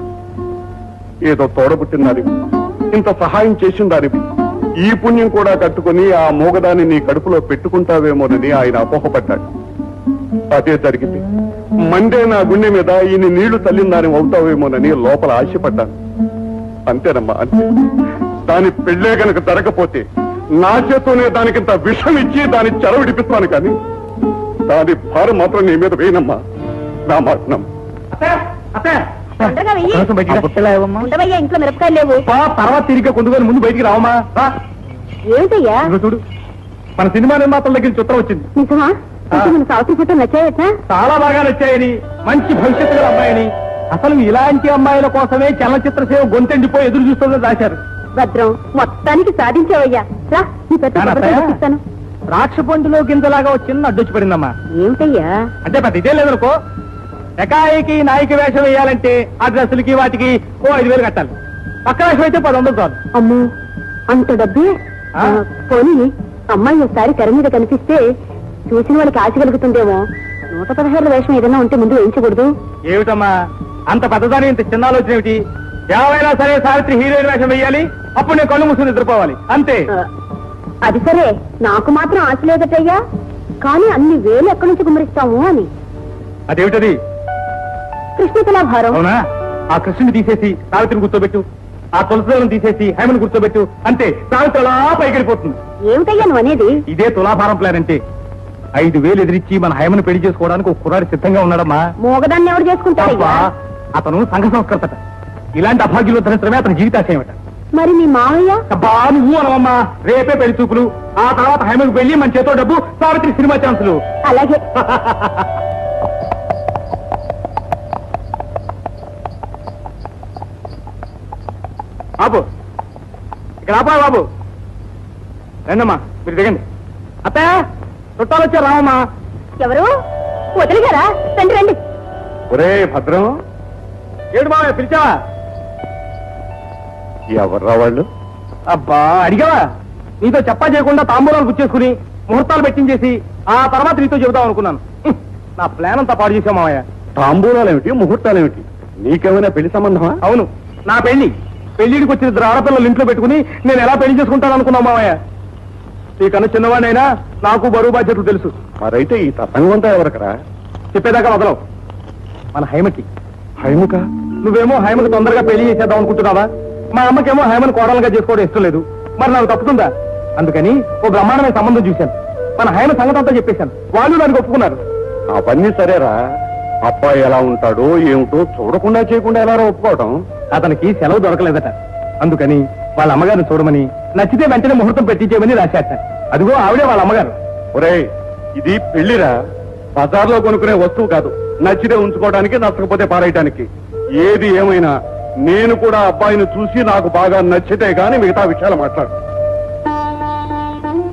ఏదో తోడబుట్టిన దానివి, ఇంత సహాయం చేసిన దానివి, ఈ పుణ్యం కూడా కట్టుకుని ఆ మోగదాన్ని నీ కడుపులో పెట్టుకుంటావేమోనని ఆయన అపోహపడ్డాడు. అదే జరిగింది. మండే నా గుండె మీద ఈయన నీళ్లు తల్లిన దాని అవుతావేమోనని లోపల ఆశపడ్డాను. అంతేనమ్మా, అంతే. దాని పెళ్ళే కనుక జరగకపోతే నా చేతోనే దానికింత విషం ఇచ్చి దాన్ని చెరవిడిపిస్తాను, కానీ దాని భారం మాత్రం నీ మీద వేయనమ్మా. నా మాట నమ్ము. ఉండవయ్యా, ఇంట్లో మిరపకాయలు లేవు. తర్వాత తిరిగి కొందుకొని ముందు బయటికి రావమ్మా. ఏమిటయ్యా? చూడు, మన సినిమా నిర్మాతల దగ్గర చిత్రం వచ్చింది. నిజమా? మన సావిత్రి ఫోటో నచ్చాయట? చాలా బాగా నచ్చాయని, మంచి భవిష్యత్తు గల అమ్మాయిని, అసలు ఇలాంటి అమ్మాయిల కోసమే చలనచిత్ర సేవ గొంతెండిపోయి ఎదురు చూస్తుందని రాశారు. భద్రం, మొత్తానికి సాధించావయ్యా. రా, నీ పెద్ద ఇస్తాను. ద్రాక్ష పండులో గింజలాగా చిన్న అడ్డొచ్చి పడిందమ్మా. ఏమిటయ్యా? అంటే పెద్ద ఇదే లేదనుకో, ఎకాయికి నాయక వేషం వేయాలంటే ఆ డ్రెస్సులకి వాటికి ఓ 5,000 కట్టాలి. పక్క వేషం అయితే 10 చాలు. అమ్మో అంత డబ్బే? ఆ? పోనీ అమ్మాయి ఒకసారి తెర మీద కనిపిస్తే చూసిన వాళ్ళకి ఆశ కలుగుతుందేమో. 116 వేషం ఏదైనా ఉంటే ముందు వేయించకూడదు? ఏమిటమ్మా అంత పెద్దదాని ఇంత చిన్న ఆలోచన ఏమిటి? ఏమైనా సరే సావిత్రి హీరోయిన్ వేషం వేయాలి. అప్పుడు నేను కళ్ళు మూసుకుని నిద్రపోవాలి అంతే. అది సరే, నాకు మాత్రం ఆశ లేదటయ్యా. కానీ అన్ని వేలు ఎక్కడి నుంచి గుమ్మరిస్తాము అని. అదేమిటది? కృష్ణ తులాభారం. అవునా? ఆ కృష్ణుని తీసేసి సావిత్రిని కూర్చోబెట్టు, ఆ తులసిని తీసేసి హేమను కూర్చోబెట్టు, అంతే సావిత్రి అలా పైకెళ్ళిపోతుంది. ఏమిటయ్యా నువ్వు అనేది? ఇదే తులాభారం ప్లాన్ అంటే. 5,000 ఎదిరించి మన హేమను పెళ్లి చేసుకోవడానికి ఒక కుర్రాడు సిద్ధంగా ఉన్నాడమ్మా. మోగదాన్ని ఎవరు చేసుకుంటాడయ్యా? అబ్బా, అతను సంఘ సంస్కృతట. ఇలాంటి అభాగ్యులు ధరించడమే అతని జీవితాశయమట. మరి మీ మావయ్య? అబ్బా నువ్వు అనవమ్మా. రేపే పెళ్లి చూపులు, ఆ తర్వాత హేమకు పెళ్లి, మన చేతో డబ్బు, సావిత్రి సినిమా ఛాన్సులు. అలాగే. బాబు ఇక్కడ ఆపా బాబు. రండమ్మా మీరు దిగండి. అత్త చుట్టాలు వచ్చారు రావమ్మా. ఎవరు? వదిలిగారా? రండి రండి. ఒరే భద్రం, ఏడు బాబు పిలిచావా? ఎవర్రా వాళ్ళు? అబ్బా అడిగావా? నీతో చెప్పా చేయకుండా తాంబూలాలు గుచ్చేసుకుని ముహూర్తాలు పెట్టించేసి ఆ తర్వాత నీతో చెబుదాం అనుకున్నాను. నా ప్లాన్ అంతా పాడు చేసావు మావయ్య. తాంబూలాలేమిటి, ముహూర్తాలేమిటి? నీకేమైనా పెళ్లి సంబంధమా? అవును, నా పెళ్లిడికి వచ్చిన 2 ఆడపిల్లలు ఇంట్లో పెట్టుకుని నేను ఎలా పెళ్లి చేసుకుంటాను అనుకున్నావు మావయ్య. నీకన్నా చిన్నవాడినైనా నాకు బరువు బాధ్యతలు తెలుసు. మరైతే ఈ తతంగంతా ఎవరికరా? చెప్పేదాకా వదలవు. మన హైమకి. హైముక? నువ్వేమో హైమకు తొందరగా పెళ్లి చేసేద్దాం అనుకుంటున్నావా? మా అమ్మకేమో హైమను కోడలుగా చేసుకోవడం ఇష్టం లేదు. మరి నాకు తప్పుతుందా? అందుకని ఓ బ్రహ్మాండమైన సంబంధం చూశాను. మన హైమ సంగతి అంతా చెప్పేశాను. వాళ్ళు దానికి ఒప్పుకున్నారు. అవన్నీ సరేరా, అబ్బాయి ఎలా ఉంటాడో ఏమిటో చూడకుండా చేయకుండా ఎలా ఒప్పుకోవటం? అతనికి సెలవు దొరకలేదట. అందుకని వాళ్ళ అమ్మగారిని చూడమని, నచ్చితే వెంటనే ముహూర్తం పెట్టించేమని రాశాట. అదిగో ఆవిడే వాళ్ళ అమ్మగారు. ఒరేయ్, ఇది పెళ్లిరా, బజార్లో కొనుక్కునే వస్తువు కాదు. నచ్చితే ఉంచుకోవడానికి, నచ్చకపోతే పారేయటానికి. ఏది ఏమైనా నేను కూడా అబ్బాయిని చూసి నాకు బాగా నచ్చితే గాని మిగతా విషయాలు మాట్లాడు.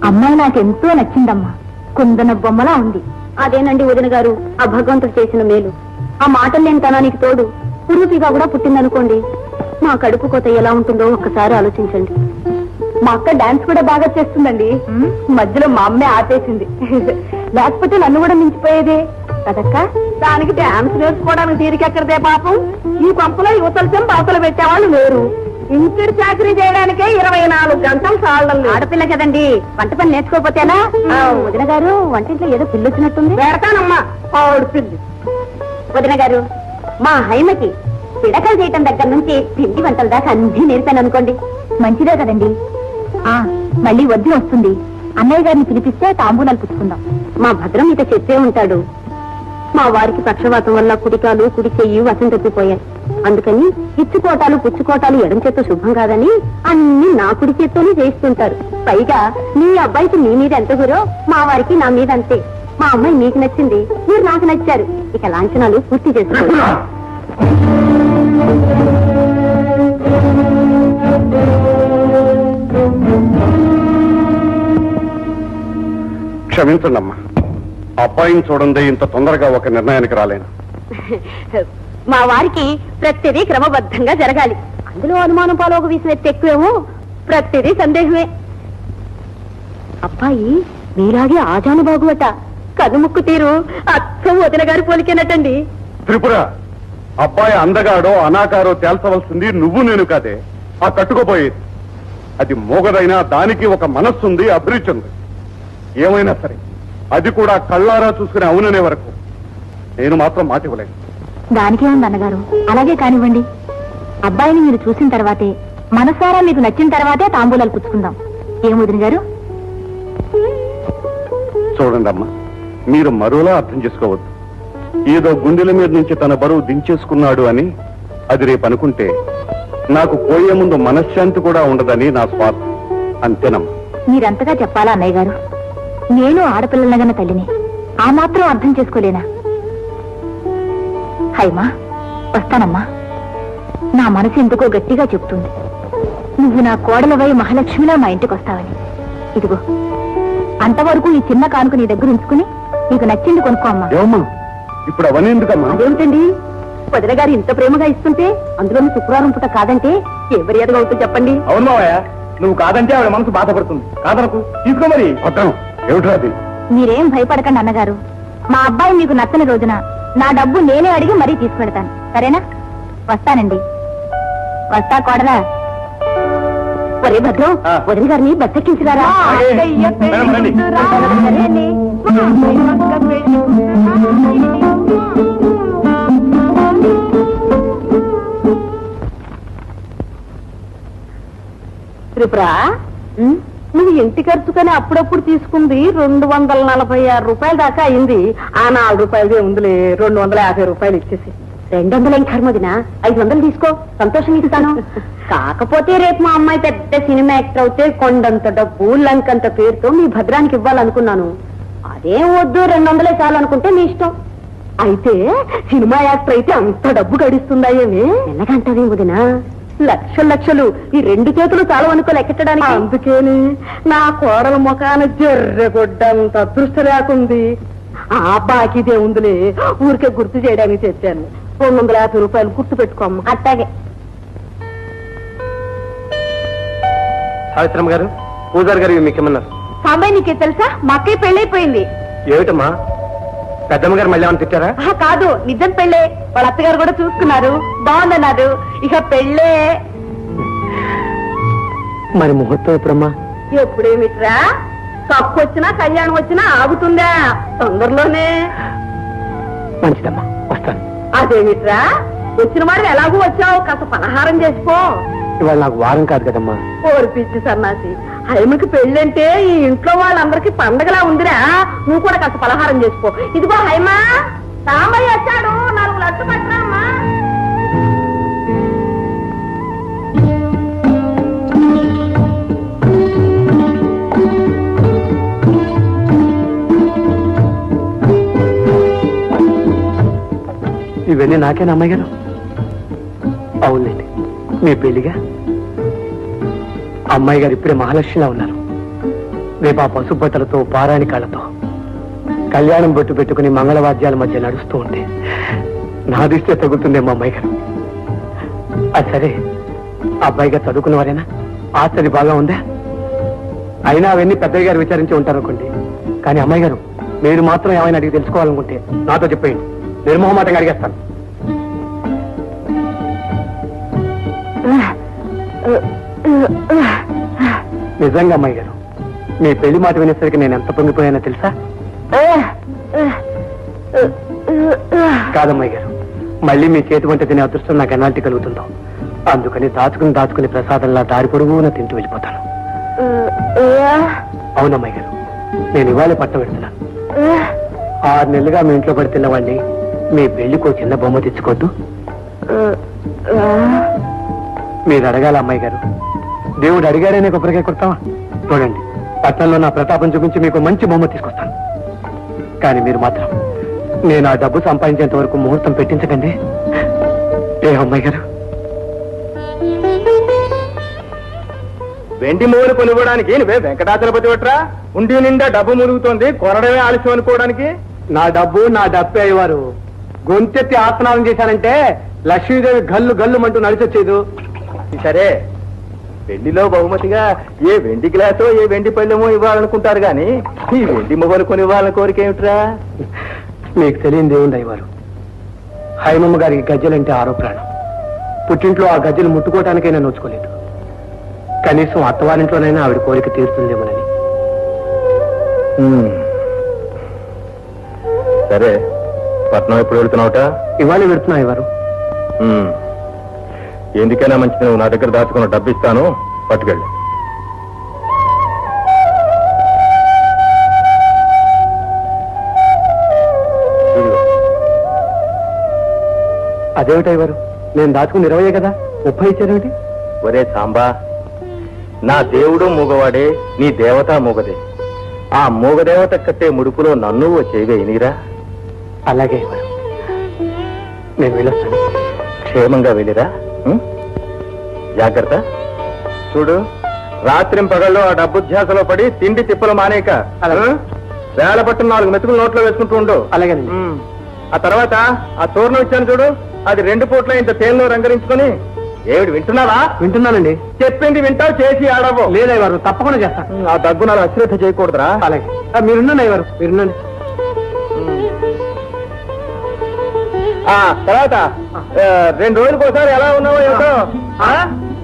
అమ్మాయి నాకెంతో నచ్చిందమ్మా. కుందన బొమ్మలా ఉంది. అదేనండి వదిన గారు, ఆ భగవంతుడు చేసిన మేలు. ఆ మాటలు లేని తనానికి తోడు పురుపిగా కూడా పుట్టిందనుకోండి, మా కడుపు కోత ఎలా ఉంటుందో ఒక్కసారి ఆలోచించండి. మా అక్క డాన్స్ కూడా బాగా చేస్తుందండి. మధ్యలో మా అమ్మే ఆపేసింది. లేకపోతే నన్ను కూడా మించిపోయేదే కదక్క. దానికి డాన్స్ నేర్చుకోవడానికి తీరికెక్కడదే పాపం. ఈ పంపలో యువతల చెంప అవతల పెట్టేవాళ్ళు లేరు. ఇంటి చాకరీ చేయడానికే 24 గంటలు చాలు. ఆడపిల్ల కదండి, వంట పని నేర్చుకోకపోతేనా? వదిన గారు, వంటింట్లో ఏదో పిల్లి వచ్చినట్టుంది. పెడతానమ్మా ఆవిడ పిల్లి. వదిన గారు, మా హైమకి పిడకలు చేయటం దగ్గర నుంచి పిండి వంటల దాకా అన్ని నేర్పాను అనుకోండి. మంచిదే కదండి. మళ్ళీ వద్దు వస్తుంది. అన్నయ్య గారిని పిలిపిస్తే తాంబూలాలు పుచ్చుకుందాం. మా భద్రం ఇక చెప్పే ఉంటాడు. మా వారికి పక్షవాతం వల్ల కుడికాలు, కుడి చెయ్యి వసం తప్పిపోయాయి. అందుకని ఇచ్చుకోటాలు పుచ్చుకోటాలు ఎడం చేత్తో శుభం కాదని అన్ని నా కుడి చేత్తోనే చేయిస్తుంటారు. పైగా మీ అబ్బాయికి మీ మీద ఎంత గురో మా వారికి నా మీద అంతే. మా అమ్మాయి మీకు నచ్చింది, మీరు నాకు నచ్చారు. ఇక లాంఛనాలు పూర్తి చేసుకోండి. క్షమించండమ్మా, అబ్బాయిని చూడండి ఇంత తొందరగా ఒక నిర్ణయానికి రాలేను. మా వారికి ప్రతిదీ క్రమబద్ధంగా జరగాలి. అందులో అనుమానం పాలోక వీసిన ఎత్తి ఎక్కువేమో, ప్రతిదీ సందేహమే. అబ్బాయి మీలాగే ఆజానుబాగువట. కనుముక్కు తీరు అచ్చం వదిన గారి పోలికేనటండి. త్రిపుర, అబ్బాయి అందగాడో అనాకారో తేల్చవలసింది నువ్వు నేను కాదే, ఆ కట్టుకోపోయేది. అది మోగదైనా దానికి ఒక మనస్సుంది, అభిరుచి ఉంది. ఏమైనా సరే అది కూడా కళ్ళారా చూసుకునే అవుననే వరకు నేను మాత్రం మాట ఇవ్వలేను. దానికే ఉంది అన్నగారు, అలాగే కానివ్వండి. అబ్బాయిని మీరు చూసిన తర్వాతే, మనసారా మీకు నచ్చిన తర్వాతే తాంబూలాలు పుచ్చుకుందాం. ఏం వదిన గారు? చూడండి అమ్మా, మీరు మరోలా అర్థం చేసుకోవద్దు. ఏదో గుండెల మీద నుంచి తన బరువు దించేసుకున్నాడు అని అది రేపు అనుకుంటే నాకు పోయే ముందు మనశ్శాంతి కూడా ఉండదని నా స్వార్థం. అంతేనమ్మా. మీరంతగా చెప్పాలా అన్నయ్య గారు? నేను ఆడపిల్లలగన్న తల్లిని, ఆ మాత్రం అర్థం చేసుకోలేనా? హైమా, వస్తానమ్మా. నా మనసు ఎందుకో గట్టిగా చెప్తుంది, నువ్వు నా కోడలవై మహాలక్ష్మిలా మా ఇంటికి వస్తావని. ఇదిగో, అంతవరకు ఈ చిన్న కానుక నీ దగ్గర ఉంచుకుని నీకు నచ్చింది కొనుక్కో అమ్మా. ఏమమ్మా, ఇప్పుడు అవన్నీ ఎందుకమ్మా? అదేమిటండి వదిన గారు ఇంత ప్రేమగా ఇస్తుంటే అందులోని శుక్రవారం పూట కాదంటే ఏ మర్యాదగా అవుతుంది చెప్పండి. అవును మావయ్య, నువ్వు కాదంటే ఆవిడ మనసు బాధపడుతుంది. కాదనకు, తీసుకో మరి. వద్దాం. ఏమిట్రా అది? మీరేం భయపడకండి అన్నగారు. మా అబ్బాయి మీకు నచ్చని రోజున నా డబ్బు నేనే అడిగి మరీ తీసుకెడతాను. సరేనా? వస్తానండి. వస్తా కోడలా. ఒరే భద్రం, ఆ. వదిన గారిని బస్సెక్కించిరారా? అలాగే. మేడం, రండి. సరేండి. త్రిపుర, నువ్వు ఇంటి ఖర్చుకని అప్పుడప్పుడు తీసుకుంది 246 రూపాయల దాకా అయింది. ఆ 4 రూపాయలదే ఉందిలే, 250 రూపాయలు ఇచ్చేసి. 200 ఏం కర్మదిన, 500 తీసుకో, సంతోషం ఇస్తాను. కాకపోతే రేపు మా అమ్మాయి పెద్ద సినిమా యాక్టర్ అవుతే కొండంత డబ్బు లంకంత పేరుతో మీ భద్రానికి ఇవ్వాలనుకున్నాను. అదేం వద్దు, 200 చాలు అనుకుంటే మీ ఇష్టం. అయితే సినిమా యాక్టర్ అయితే అంత డబ్బు గడిస్తుందా ఏమి? ఎలాగంటది వదినా, లక్షలు లక్షలు ఈ 2 చేతులు చాలు అనుకో లెక్కెట్టడానికి. అందుకేని నా కోడల ముఖాన జర్రెగొడ్డంత అదృష్టం లేకుంది. ఆ బాకీదే ఉందిలే, ఊరికే గుర్తు చేయడానికి చెప్పాను. 250 రూపాయలు గుర్తు పెట్టుకోమ్మ. అట్టాగే. సావిత్రమ్మ గారు, పూజారి గారు మీకేమన్నారు? సాంబాయి నీకే తెలుసా, మా అక్కయ్య పెళ్ళైపోయింది. ఏమిటమ్మా, పెద్దమ్మ గారు మళ్ళీ ఏమైనా తిట్టారా? కాదు, నిజం పెళ్ళే. వాళ్ళ అత్తగారు కూడా చూసుకున్నారు, బాగుందన్నారు. ఇక పెళ్ళే. మరి ముహూర్తం ఎప్పుడమ్మా? ఎప్పుడేమిట్రా, కప్పు వచ్చినా కళ్యాణం వచ్చినా ఆగుతుందా? తొందరలోనే. మంచిదమ్మా, వస్తాను. అదేమిట్రా, వచ్చిన వాడు ఎలాగూ వచ్చావు, కాస్త పలహారం చేసుకో. ఇవాళ నాకు వారం కాదు కదమ్మా. ఓర్పిచ్చి సన్నాసి, హైమకి పెళ్ళంటే ఈ ఇంట్లో వాళ్ళందరికీ పండగలా ఉందిరా. నువ్వు కూడా కాస్త పలహారం చేసుకో. ఇదిగో హైమా, సాంబయ్య వచ్చాడు, 4 లడ్డు పట్టరామ్మా. ఇవన్నీ నాకేనా అమ్మాయి గారు? అవునండి, మీ పెళ్లిగా. అమ్మాయి గారు ఇప్పుడే మహాలక్ష్మిలా ఉన్నారు. రేపు ఆ పసుపు బట్టలతో పారాణి కాళ్ళతో కళ్యాణం బొట్టు పెట్టుకుని మంగళవాద్యాల మధ్య నడుస్తూ ఉంటే నా దృష్టి తగ్గుతుందేమో అమ్మాయి గారు. అది సరే, అబ్బాయి గారు చదువుకున్నవారేనా? ఆస్తి బాగా ఉందా? అయినా అవన్నీ పెద్దయ్య గారు విచారించి ఉంటారనుకోండి. కానీ అమ్మాయి గారు, మీరు మాత్రం ఏమైనా అడిగి తెలుసుకోవాలనుకుంటే నాతో చెప్పేయండి, నిర్మోహమాటంగా అడిగేస్తాను. నిజంగా అమ్మాయి గారు, మీ పెళ్లి మాట వినేసరికి నేను ఎంత పొంగిపోయానో తెలుసా? కాదమ్మాయి గారు, మళ్ళీ మీ చేతి వంట తినే అదృష్టం నాకు ఎలాంటి కలుగుతుందో. అందుకని దాచుకుని ప్రసాదంలా దారి పొడుగున తింటూ వెళ్ళిపోతాను. అవునమ్మాయి గారు, నేను ఇవాళ పట్టం పెడుతున్నాను. 6 నెలలుగా మీ ఇంట్లో పడి తిన్నవాడిని మీ పెళ్లికో చిన్న బొమ్మ తెచ్చుకోవద్దు. మీరు అడగాల అమ్మాయి గారు. దేవుడు అడిగాడనే కొబ్బరికాయ కొడతావా? చూడండి, పట్టణంలో నా ప్రతాపం చూపించి మీకు మంచి బొమ్మ తీసుకొస్తాను. కానీ మీరు మాత్రం నేను ఆ డబ్బు సంపాదించేంత వరకు ముహూర్తం పెట్టించకండి. ఏ అమ్మాయి గారు? వెండి మూలు కొనివ్వడానికి నువ్వే వెంకటాచలపతి పట్రా? ఉండి నిండా డబ్బు మురుగుతోంది, కొనడమే ఆలస్యం అనుకోవడానికి. నా డబ్బు నా డబ్బే అయ్యేవారు. గొంతెత్తి ఆసనాలు చేశానంటే లక్ష్మీదేవి గల్లు గల్లు అంటూ నడిచొచ్చేదు. సరే, పెళ్లిలో బహుమతిగా ఏ వెండి గ్లాసో ఏ వెండి పళ్ళెమో ఇవ్వాలనుకుంటారు గాని ఈ వెండి మొగలు కొని ఇవ్వాలని కోరిక ఏమిట్రా? మీకు తెలియని దేవుంది అయ్యవారు. హైమమ్మ గారికి గజ్జలంటే ఆరో ప్రాణం. పుట్టింట్లో ఆ గజ్జలు ముట్టుకోవటానికైనా నోచుకోలేదు. కనీసం అత్తవారింట్లోనైనా ఆవిడ కోరిక తీరుతుందేమోనని. సరే, పట్నం ఎప్పుడు వెళ్తున్నావుట? ఇవాళ వెళ్తున్నా అయ్యవారు. ఎందుకైనా మంచిది, నువ్వు నా దగ్గర దాచుకున్న డబ్బు ఇస్తాను, పట్టుకెళ్ళు. అదేమిటయ్యవారు, నేను దాచుకుని 20 కదా, 30 ఇచ్చారేమిటి? ఒరే సాంబా, నా దేవుడు మూగవాడే, నీ దేవత మూగదే. ఆ మూగదేవత కట్టే ముడుపులో నన్ను ఓ చేయవేయనీరా. అలాగే అయ్యవారు, నేను వెళ్ళొస్తాను. క్షేమంగా వెళ్ళిరా. జాగ్రత్త. చూడు, రాత్రి పగల్లో ఆ డబ్బు ధ్యాసలో పడి తిండి తిప్పలు మానేక వేల పట్టు 4 మెతుకులు నోట్లో వేసుకుంటూ ఉండు. అలాగే. ఆ తర్వాత ఆ తోరణం ఇచ్చాను చూడు, అది 2 పూట్ల ఇంత తేనెలో రంగరించుకొని. ఏమిటి వింటున్నావా? వింటున్నానండి. చెప్పింది వింటావు, చేసి ఆడవు. లేదయ్యవారు, తప్పకుండా చేస్తాను. ఆ దగ్గు నాలో అశ్రద్ధ చేయకూడదురా. అలాగే మీరున్నాను అయ్యవారు, మీరున్నాను. తర్వాత 2 రోజులకు ఒకసారి ఎలా ఉన్నావో ఏమిటో.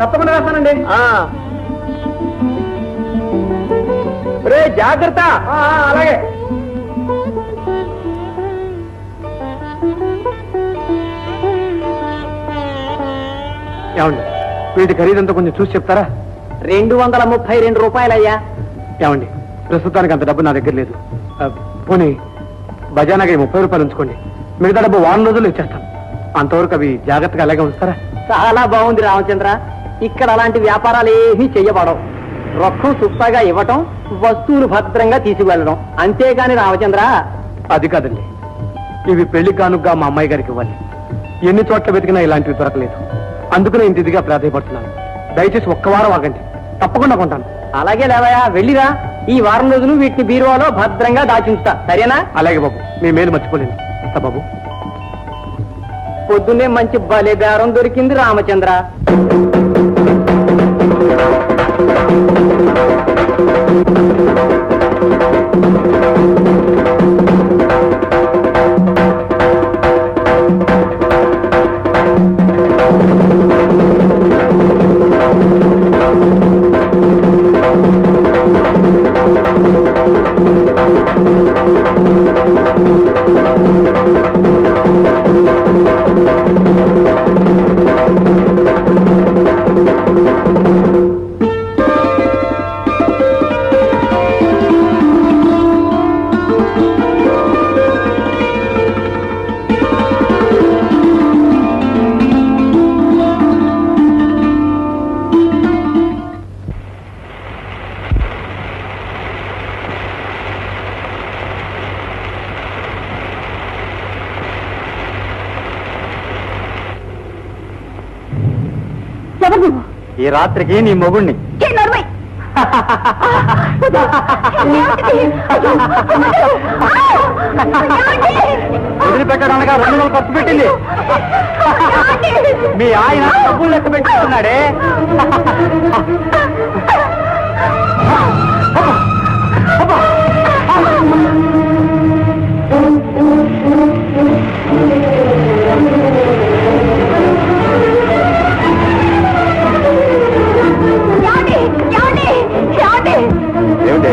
తప్పకుండా చేస్తానండి. రే జాగ్రత్త. అలాగే. ఏమండి, వీటి ఖరీదంతా కొంచెం చూసి చెప్తారా? 232 రూపాయలయ్యా. ఏమండి, ప్రస్తుతానికి అంత డబ్బు నా దగ్గర లేదు. పోనీ బజానాకి 30 రూపాయలు ఉంచుకోండి. మిగతా డబ్బు వారం రోజుల్లో ఇచ్చేస్తాను. అంతవరకు అవి జాగ్రత్తగా అలాగే ఉంచుతారా? చాలా బాగుంది రామచంద్ర. ఇక్కడ అలాంటి వ్యాపారాలు ఏమీ చెయ్యబడవు. రొక్కం సుస్తాగా ఇవ్వటం, వస్తువులు భద్రంగా తీసుకువెళ్ళడం, అంతేగాని రామచంద్ర. అది కాదండి, ఇవి పెళ్లి కానుగ్గా మా అమ్మాయి గారికి ఇవ్వాలి. ఎన్ని చోట్ల వెతికినా ఇలాంటివి దొరకలేదు. అందుకనే ఇంత ఇదిగా ప్రాధాయపడుతున్నాను. దయచేసి ఒక్క వారం ఆగండి, తప్పకుండా కొంటాను. అలాగే లేవయా, వెళ్ళిరా. ఈ వారం రోజులు వీటిని బీరువాలో భద్రంగా దాచించుతా, సరేనా? అలాగే బాబు, మీ మేలు మర్చిపోలేను. వస్తా బాబు. పొద్దున్నే మంచి బలే బేరం దొరికింది రామచంద్ర. ఈ రాత్రికి నీ మొగుణ్ణి. వదిలిపెట్టడానికి 200 ఖర్చు పెట్టింది. మీ ఆయన డబ్బులు లెక్క పెట్టుకున్నాడే. ఏమిటి?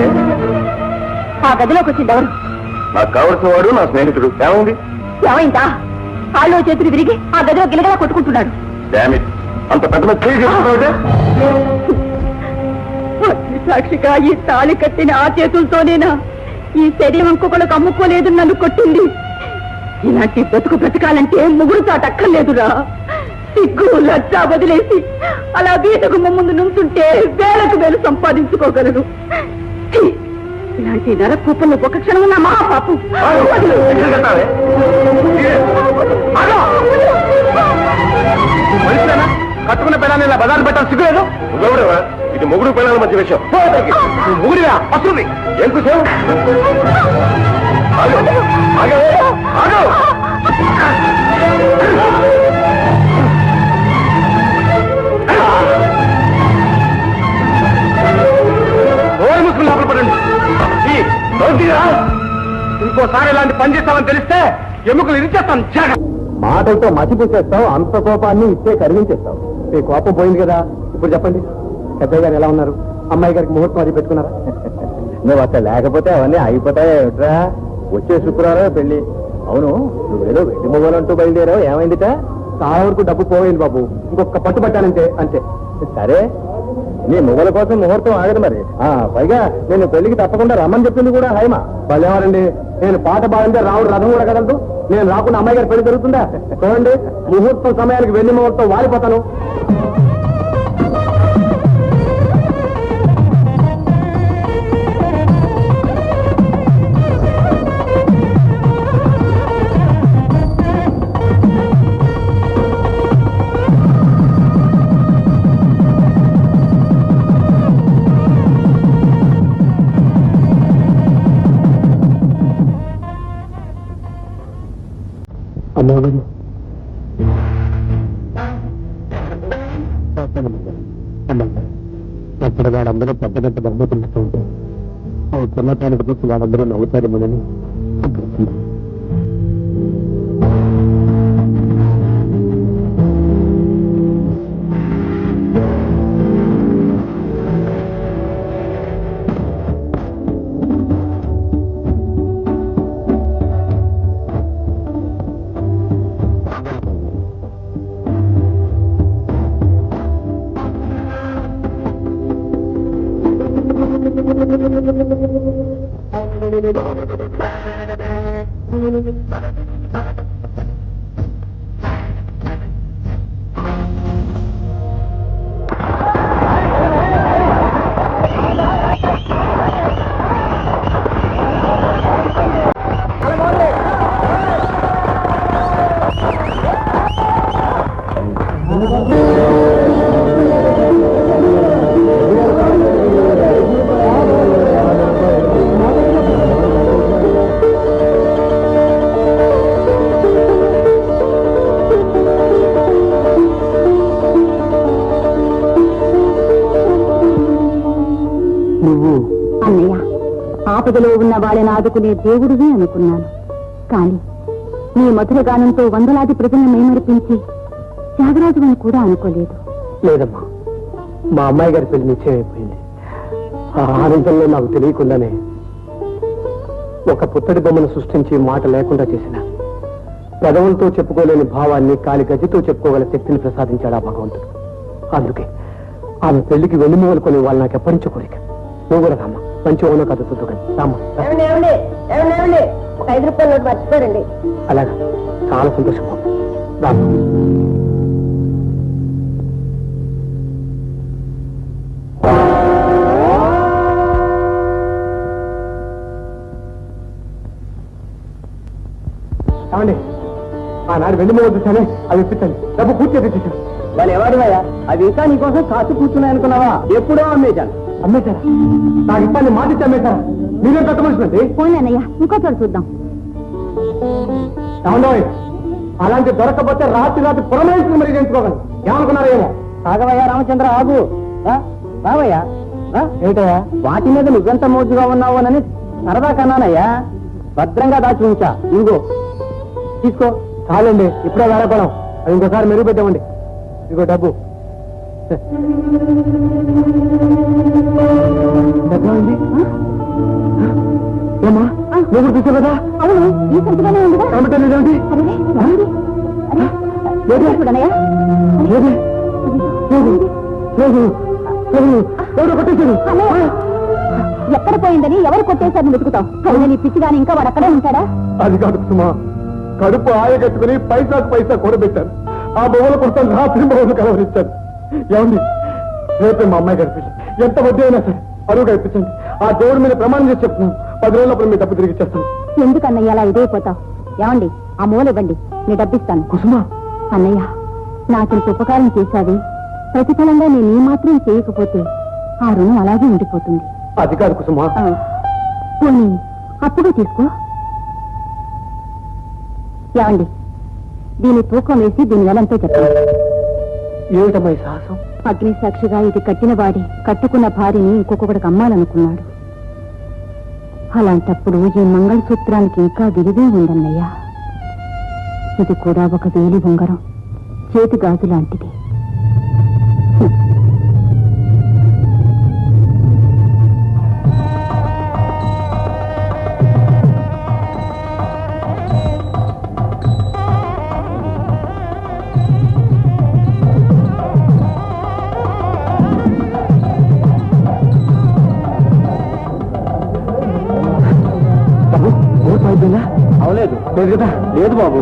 ఆ గదిలోకి వచ్చింది ఎవరు? నాకు కావలసిన వాడు నా స్నేహితుడు. ఏమైంది? ఏమైందా? కాళ్ళు చేతులు విరిగి ఆ గదిలో గిలగలా కొట్టుకుంటున్నాడు. అంత పెద్ద సాక్షిగా ఈ తాళి కట్టిన ఆ చేతులతోనేనా ఈ శరీరం ఇంకొకళ్ళకు అమ్ముకోలేదు నన్ను కొట్టింది. ఇలాంటి బతుకు బ్రతకాలంటే ముగ్గురు చాటక్కర్లేదురా. సిగ్గు లజ్జ వదిలేసి అలా వీధకు ముందు నుంచుంటే వేలకు వేలు సంపాదించుకోగలను. ఛీ! ఇలాంటి నరకూపంలో ఒక క్షణం నా మహాపాపం. కట్టుకున్న పిల్లల్ని ఇలా బజారు పెట్టాలి సిగ్గులేదు. ఇది మొగుడు పిల్లల మధ్య విషయం. మొగుడిగా వస్తుంది. ఏం కూర్చో? ముసుకులు లోపల పడండి. ఇంకోసారి ఇలాంటి పని చేస్తామని తెలిస్తే ఎముకలు ఇరిచేస్తాను. మాటలతో మసిపూసేస్తావు, అంత కోపాన్ని ఇచ్చే కరిగించేస్తావు. మీ కోపం పోయింది కదా. ఇప్పుడు చెప్పండి, పెద్దయ్య గారు ఎలా ఉన్నారు? అమ్మాయి గారికి ముహూర్తం అది పెట్టుకున్నారా? నువ్వు అక్కడ లేకపోతే అవన్నీ అయిపోతాయా? వచ్చే శుక్రవారం పెళ్లి. అవును, నువ్వేదో వెండి మొగలంటూ బయలుదేరావు, ఏమైందిట? చాలా వరకు డబ్బు పోయింది బాబు, ఇంకొక పట్టుబట్టానంటే అంతే. సరే, నీ మొగల కోసం ముహూర్తం ఆగదు మరి. పైగా నేను పెళ్లికి తప్పకుండా రమ్మని చెప్పింది కూడా హైమ. భలేవారండి, నేను పాట బాగుంటే రావుడు రథం కూడా కదలదు. నేను రాకుండా అమ్మాయి గారి పెళ్లి జరుగుతుందా? చూడండి, ముహూర్తం సమయానికి వెండి ముహూర్తం వాలిపోతాను. అక్కడ వాడందరూ పెద్ద పెద్ద బహుమతులు ఉంటే చిన్నతానికి చూసి వాళ్ళందరూ నవ్వుతారేమోనని అన్నయ్య, ఆపదలో ఉన్న వాళ్ళని ఆదుకునే దేవుడివి అనుకున్నాను. కానీ నీ మధుర గానంతో వందలాది ప్రజలను మైమరిపించి త్యాగరాజుని కూడా అనుకోలేదు. లేదమ్మా, మా అమ్మాయి గారి పెళ్లి నిశ్చయం అయిపోయింది. ఆ ఆనందంలో నాకు తెలియకుండానే ఒక పుత్తడి బొమ్మను సృష్టించి మాట లేకుండా చేసిన పెదవులతో చెప్పుకోలేని భావాన్ని కాలి గజ్జితో చెప్పుకోగల శక్తిని ప్రసాదించాడు ఆ భగవంతుడు. అందుకే ఆమె పెళ్లికి వెన్నుమూలు కొని వాళ్ళు నాకు ఎప్పటి నుంచో కోరిక. నువ్వు కూడా రామ్మా, మంచి ఓనో కథ చూద్దు కానీ రామ్మా. ఒక 5 రూపాయల నోటు మర్చిపోరండి. అలాగా, చాలా సంతోషం రామ్మా. ఏమండి, ఆనాడు వెండి మూడు చూసానే, అవి ఇప్పించండి. డబ్బు పూర్తి తెచ్చేసాను. వాళ్ళు ఎవరివయ్యా? అవి ఇంకా నీకోసం కాసు కూర్చున్నాయి అనుకున్నావా? ఎప్పుడో అమ్మేశాను. అమ్మేశారా? నాకు ఇబ్బంది మాటిచ్చి అమ్మేశారా? మీరే పెట్టమనిసింది. పోనీ అన్నయ్య, ఇంకో చోటు చూద్దాం. అవునోయ్, అలాంటి దొరకపోతే రాత్రి రాత్రి పురమేశ్వరం మరి చేయించుకోగలను. ఏమనుకున్నారేమో? ఆగవయ్యా రామచంద్ర, ఆగు. రావయ్యా. ఏంటయ్యా? వాటి మీద నువ్వెంత మోజుగా ఉన్నావు అని సరదా కన్నానయ్యా. భద్రంగా దాచి ఉంచా. ఇదిగో తీసుకో. చాలండి, ఇప్పుడే వేరపడం. అది ఇంకోసారి మెరుగు పెట్టామండి. ఇదిగో డబ్బు. ఏమా, నువ్వు చూసావు కదా? అవును, ఈ సంతలోనే ఉందిగా. ఏమిటండి? చూడనయ్యా, కొట్టేశాడు. ఎక్కడ పోయిందని ఎవరు కొట్టేశారని వెతుకుతావు? అవును, నీ పిచ్చిగాని ఇంకా వాడు అక్కడే ఉంటాడా? అది కాదు సుమా, కడుపు ఆయగట్టుకుని పైసాకు పైసా కూడబెట్టాను. ఆ బొమ్మలు కొడతాను, రాత్రి బొమ్మలు కలవరించాను. ఏమండి, రేపే మా అమ్మాయి గడిపి ఎంత వడ్డీ అయినా సరే అరువుగా ఇప్పించండి. ఆ దేవుడి మీద ప్రమాణం చేసి చెప్తున్నాను, 10 రోజులప్పుడు మీ డబ్బు తిరిగి ఇచ్చేస్తాను. ఎందుకన్నయ్య అలా ఇదైపోతావు? ఏమండి, ఆ మూల ఇవ్వండి, నీ డబ్బిస్తాను. కుసుమా, అన్నయ్య, నాకింత ఉపకారం చేశావి, ప్రతిఫలంగా నేను ఈ మాత్రం చేయకపోతే ఆ రుణం అలాగే ఉండిపోతుంది. అది కాదు కుసుమా. పోనీ అప్పుగా తీసుకో. ఏమండి, దీని తూకం వేసి దీని వెలంతో చెప్పండి. ఏమిటమ్మా ఈ సాహసం? అగ్ని సాక్షిగా ఇది కట్టిన వాడి కట్టుకున్న భార్యని ఇంకొకటికి అమ్మాలనుకున్నాడు. అలాంటప్పుడు ఈ మంగళసూత్రానికి ఇంకా విలువే ఉందన్నయ్యా. ఇది కూడా ఒక వేలి ఉంగరం, చేతి గాజు లాంటిది. అవలేదు. లేదు కదా? లేదు బాబు.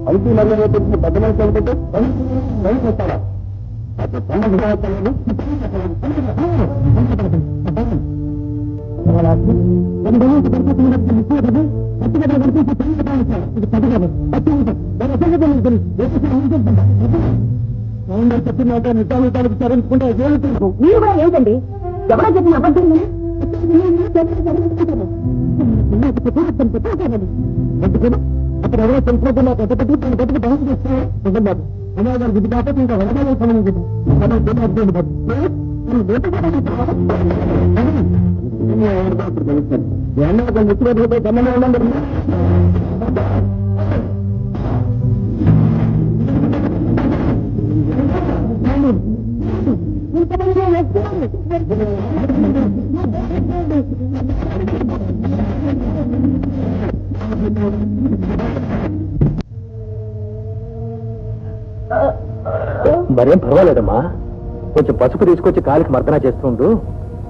అయితే నన్ను తెలిసిన పెద్ద మనిషి ఏమిటంటే రైతు వస్తాడా చెప్పినాక నిజాలు తరించుకుంటే మీరు కూడా ఏంటండి ఎవరో చెప్పిన అబద్ధం అక్కడ ఎవరో తెలుసుకోకుండా పెద్ద పెద్ద బతుకు డాన్స్ చేస్తే నిజం వినాయకుడు ఇది కాకపోతే ఇంకా వెనకాల సమయం ముఖ్యమంత్రిపై గమనం ఉండండి. మరేం పర్వాలేదమ్మా, కొంచెం పసుపు తీసుకొచ్చి కాలికి మర్దన చేస్తుండు.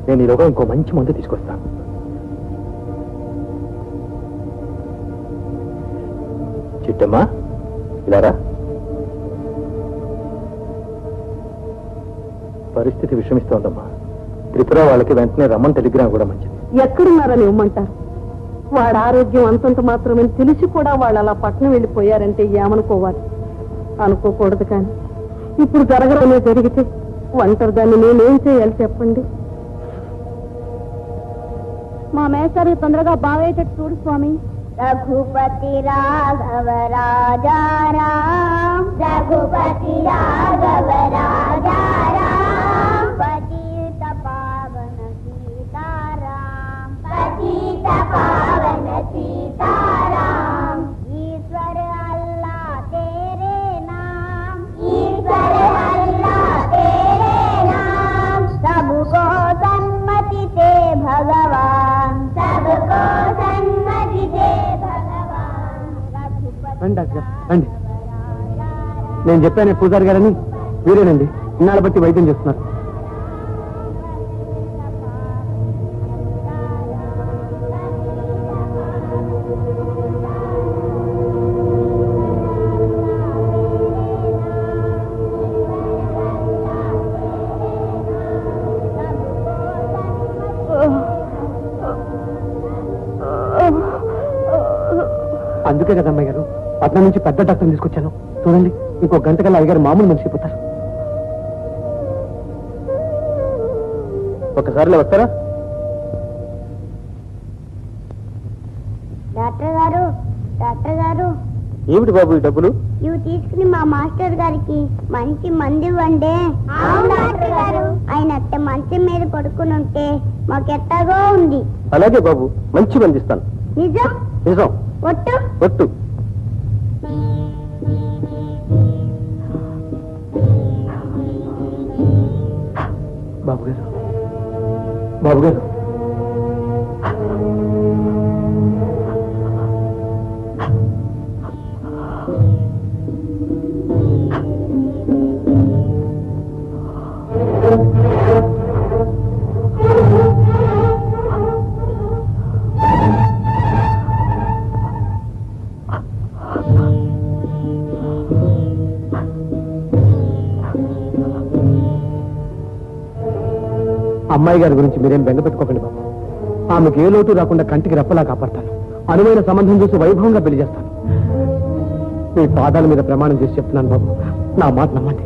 నేను ఈలోగా ఇంకో మంచి మందు తీసుకొస్తాను. చిట్టమ్మా ఇలారా. పరిస్థితి విషమిస్తోందమ్మా. త్రిపుర వాళ్ళకి వెంటనే రమ్మని టెలిగ్రామ్ కూడా మంచిది. ఎక్కడున్నారని ఇవ్వమంటారు? వాడి ఆరోగ్యం అంతంత మాత్రమే తెలిసి కూడా వాళ్ళు అలా పట్నం వెళ్ళిపోయారంటే ఏమనుకోవాలి? అనుకోకూడదు. కానీ ఇప్పుడు జరగడమే జరిగితే ఒంటరి దాన్ని నేనేం చేయాలి చెప్పండి? మా మేసారి తొందరగా బాగయ్యేటట్టు చూడు స్వామి. రఘుపతి రాఘవ రాజా రామ్, రఘుపతి రాఘవ రాజా రామ్, పతిత పావన సీతారాం, పతిత పావన సీతారాం. ఈశ్వర అల్లా तेरे नाम, ईश्वर अल्लाह तेरे नाम, सबको सन्मति दे भगवान, सबको सन्मति दे भगवान. రండి డాక్టర్ గారు, రండి. నేను చెప్పాను పూజారి గారని. వీరేనండి, ఇన్నాళ్ళ బట్టి వైద్యం చేస్తున్నారు. అందుకే కదా అమ్మాయి గారు పట్నం నుంచి పెద్ద డాక్టర్ తీసుకొచ్చాను. చూడండి, ఇంకో గంట కల్లా అయ్యగారు మామూలు మనిషి అయిపోతారు. ఒకసారిలో వస్తారా? డాక్టర్ గారు, డాక్టర్ గారు, ఏమిటి బాబు ఈ డబ్బులు? ఇవి తీసుకుని మా మాస్టర్ గారికి మంచి మంది ఇవ్వండి. ఆయన అట్ట మంచం మీద పడుకుని ఉంటే మాకెట్టగా ఉంది. అలాగే బాబు, మంచి మంది ఇస్తాను. నిజం? నిజం. ఒట్టు? ఒట్టు. బాబు గారు, బాబు గారు, అమ్మాయి గారి గురించి మీరేం బెంగ పెట్టుకోకండి బాబు. ఆమెకు ఏ లోటు రాకుండా కంటికి రెప్పలా కాపాడతాను. అనువైన సంబంధం చూసి వైభవంగా పెళ్లి చేస్తాను. మీ పాదాల మీద ప్రమాణం చేసి చెప్తున్నాను బాబు, నా మాట నమ్మండి.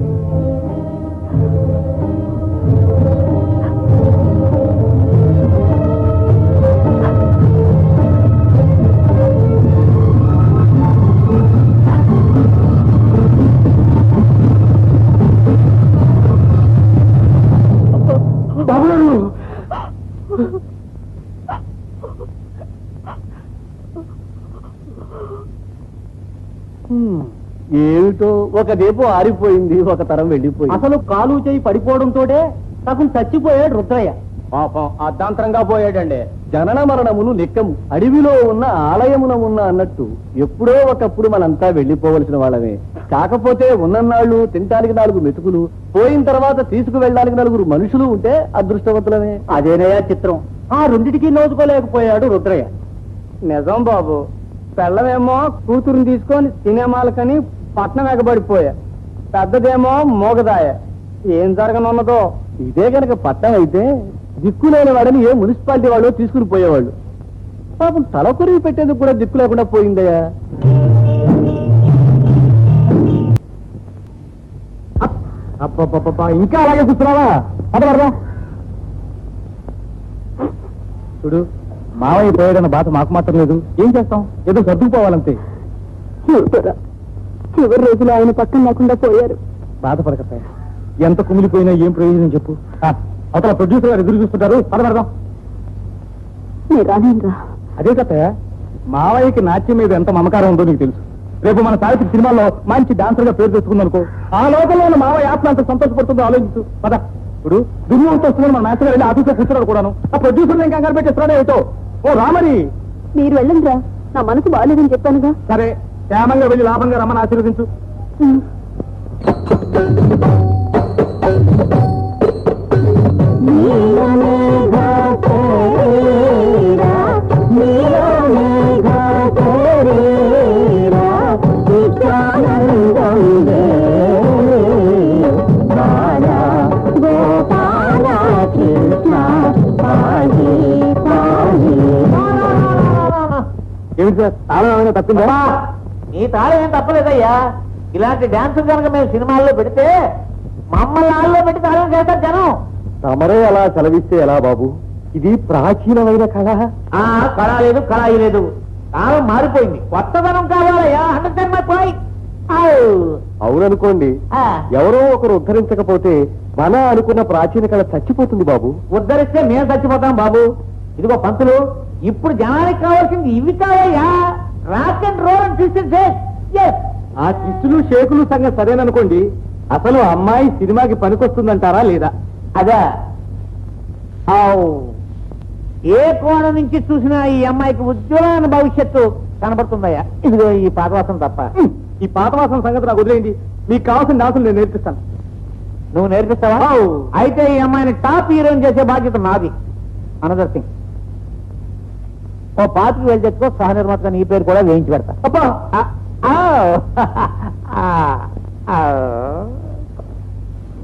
ఏమిటో, ఒక దీపం ఆరిపోయింది, ఒక తరం వెళ్ళిపోయింది. అసలు కాలు చేయి పడిపోవడంతోటే సగం చచ్చిపోయాడు రుద్రయ్య. పాపం అర్ధాంతరంగా పోయాడండి. జనన మరణములు లెక్కము, అడవిలో ఉన్న ఆలయమున ఉన్న అన్నట్టు ఎప్పుడో ఒకప్పుడు మనంతా వెళ్లిపోవలసిన వాళ్ళమే. కాకపోతే ఉన్నన్నాళ్ళు తినడానికి 4 మెతుకులు, పోయిన తర్వాత తీసుకువెళ్ళడానికి 4 మనుషులు ఉంటే అదృష్టవంతులమే. అదేనయ్యా చిత్రం. ఆ రెండిటికి నోచుకోలేకపోయాడు రుద్రయ్య. నిజం బాబు, పెళ్ళమేమో కూతురుని తీసుకొని సినిమాలకని పట్నం ఎగబడిపోయా, పెద్దదేమో మోగదాయ. ఏం జరగనున్నదో. ఇదే గనక పట్టణం అయితే దిక్కులేని వాడని ఏ మున్సిపాలిటీ వాళ్ళు తీసుకుని పోయేవాళ్ళు. పాపం తలకొరివి పెట్టేందుకు కూడా దిక్కు లేకుండా పోయిందయ్యా. అబ్బబ్బబ్బా, ఇంకా అలాగే కూర్చున్నావా? అడగడదా చూడు, మావయ్య పోయాడన్న బాధ మాకు మాత్రం లేదు. ఏం చేస్తాం, ఏదో సర్దుకుపోవాలంతే. చివరి రోజులు ఆయన పక్కన లేకుండా పోయారు. బాధపడకపోయా, ఎంత కుమిలిపోయినా ఏం ప్రయోజనం చెప్పు. అవతల ప్రొడ్యూసర్ గారు ఎదురు చూస్తుంటారు. పడబడదాం. అదే కథ, మావయ్యకి నాట్యం మీద ఎంత మమకారం ఉందో నీకు తెలుసు. రేపు మన సావిత్రి సినిమాలో మంచి డాన్సర్ గా పేరు తెచ్చుకుందనుకో, ఆ లోపల ఉన్న మావయ్య ఆత్మ అంత సంతోషపడుతుందో ఆలోచించు. పద. ఇప్పుడు దుర్మూర్తి వస్తుందని మన నాయకులు వెళ్ళి ఆఫీస్లో కూర్చున్నాడు కూడాను. ఆ ప్రొడ్యూసర్ నేను కంగారు పెట్టేస్తున్నాడే ఏటో. ఓ రామరి, మీరు వెళ్ళండిరా, నా మనసు బాగాలేదని చెప్పానుగా. సరే, క్షేమంగా వెళ్ళి లాభంగా రమ్మని ఆశీర్వదించు. ఏమిటి సార్, తాళం ఏమైనా తప్పిందా? నీ తాళం ఏం తప్పలేదయ్యా. ఇలాంటి డాన్సులు కనుక మేము సినిమాల్లో పెడితే మమ్మల్ని ఆల్లో పెట్టి తాళం చేస్తారు జనం. తమరే అలా సెలవిస్తే ఎలా బాబు? ఇది ప్రాచీనమైన కళ. కళ లేదు, కళాయి లేదు. కాలం మారిపోయింది, కొత్తదనం కావాలయ్యా. 100% అవుననుకోండి, ఎవరో ఒకరు ఉద్ధరించకపోతే మన అనుకున్న ప్రాచీన కళ చచ్చిపోతుంది బాబు. ఉద్ధరిస్తే మేము చచ్చిపోతాం బాబు. ఇదిగో పంతులు, ఇప్పుడు జనానికి కావాల్సింది ఇవి కావయ్యా, rock and roll and twist. ఆ కిస్టులు షేకులు సంగతి సరేననుకోండి, అసలు అమ్మాయి సినిమాకి పనికొస్తుందంటారా లేదా? అదా, ఏ కోణం నుంచి చూసినా ఈ అమ్మాయికి ఉజ్వలమైన భవిష్యత్తు కనబడుతుందయ్యా. ఇదిగో ఈ పాతవాసం తప్ప. ఈ పాతవాసం సంగతి నాకు వదిలేయండి. మీకు కావాల్సిన డాన్సులు నేను నేర్పిస్తాను. నువ్వు నేర్పిస్తావా? అయితే ఈ అమ్మాయిని టాప్ హీరోయిన్ చేసే బాధ్యత నాది. అనదర్ థింగ్, ఓ పాతికి వెళ్ళి తెచ్చుకో, సహ నిర్మాతగా నీ పేరు కూడా వేయించి పెడతా. అబ్బా,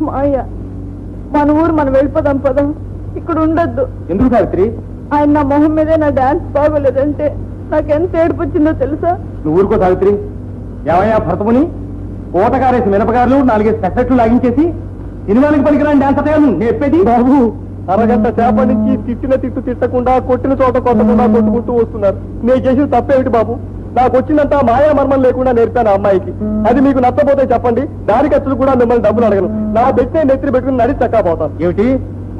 మాయ, మన ఊరు మనం వెళ్ళిపోదాం పదం. ఇక్కడ ఉండొద్దు. ఎందుకు సావిత్రి? ఆయన నా మొహం మీదే నా డాన్స్ బాగోలేదంటే నాకెంత ఏడుపు వచ్చిందో తెలుసా? నువ్వు ఊరుకో సావిత్రి. ఏమయ్యా భర్తముని, కోటగారేసి మినపగారులు 4 సెక్రెట్లు లాగించేసి సినిమానికి పనికిరాని డాన్స్ అయ్యాను నేర్పేది బాబు. అరగంట చేప నుంచి తిట్టిన తిట్టు తిట్టకుండా, కొట్టిన చోట కొట్టకుండా కొట్టుకుంటూ వస్తున్నారు. నేను చేసిన తప్పేమిటి బాబు? నాకు వచ్చిందంతా మాయా మర్మం లేకుండా నేర్పాను ఆ అమ్మాయికి. అది మీకు నచ్చపోతే చెప్పండి, దాని ఖర్చులు కూడా మిమ్మల్ని డబ్బులు అడగను. నా పెట్టే నెత్తిని పెట్టుకుని నడి చక్కా పోతాను. ఏమిటి,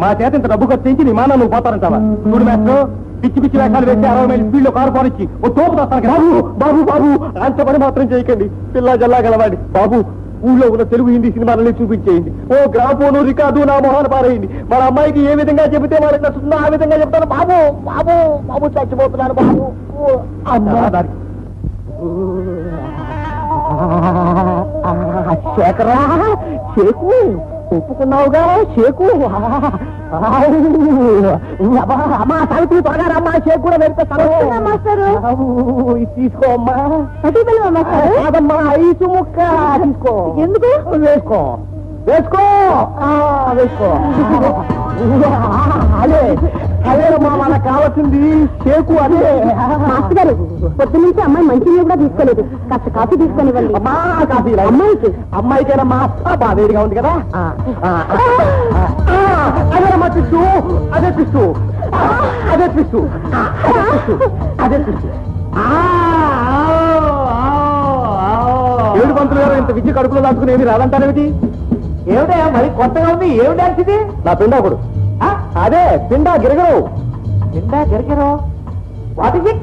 మా చేత ఇంత డబ్బు ఖర్చు చేయించి నీ మాన నువ్వు పోతానంటావా? చూడు మేస్టర్, పిచ్చి పిచ్చి వేషాలు వేసి 60 మైలు స్పీడ్ లో కారు పోనిచ్చి ఓ తోపు వస్తాను. బాబు బాబు బాబు, అంత పని మాత్రం చేయకండి. పిల్ల జల్లా గలవాడి బాబు. ఊళ్ళో ఉన్న తెలుగు హిందీ సినిమాలని చూపించేయండి. ఓ గ్రాఫోను రికార్డు నా మొహాన్ని పారేయండి. మన అమ్మాయికి ఏ విధంగా చెబితే వాళ్ళకి నచ్చుతుందో ఆ విధంగా చెప్తాను. బాబు బాబు బాబు, చచ్చిపోతున్నాను బాబు. శేఖరా, షేకు ఒప్పుకున్నావుగా? షేకు అమ్మా, సావిత్రి త్వరగా రమ్మా, షేక్ కూడా నేర్పిస్తాను. తీసుకో అమ్మా. కాదమ్మా, ఐసు ముక్క తీసుకో. ఎందుకు? వేసుకో వేసుకో వేసుకో. అదే అదేమ్మా, మనకు కావాల్సింది షేకు. అదే మాస్టర్ గారు, పొద్దు నుంచి అమ్మాయి మంచి కూడా తీసుకోలేదు. కాస్త కాఫీ తీసుకొనివ్వండి. అమ్మా, కాఫీ అమ్మాయికేనమ్మా. బాగా వేడిగా ఉంది కదా. అదేనమ్మా పిస్టు, అదే పిస్టు, అదే పిస్టు, అదే పిస్టు. ఏడు పంతులు గారు, ఇంత విద్య కడుపులో దాచుకుని ఏమి రాదంటారేమిటి? ఏమిటా మరి కొత్తగా ఉంది? ఏమి డాన్స్ ఇది? నా పిండాకుడు. అదే పిండా గిరగరు. పిండా గిరగరు? What is it?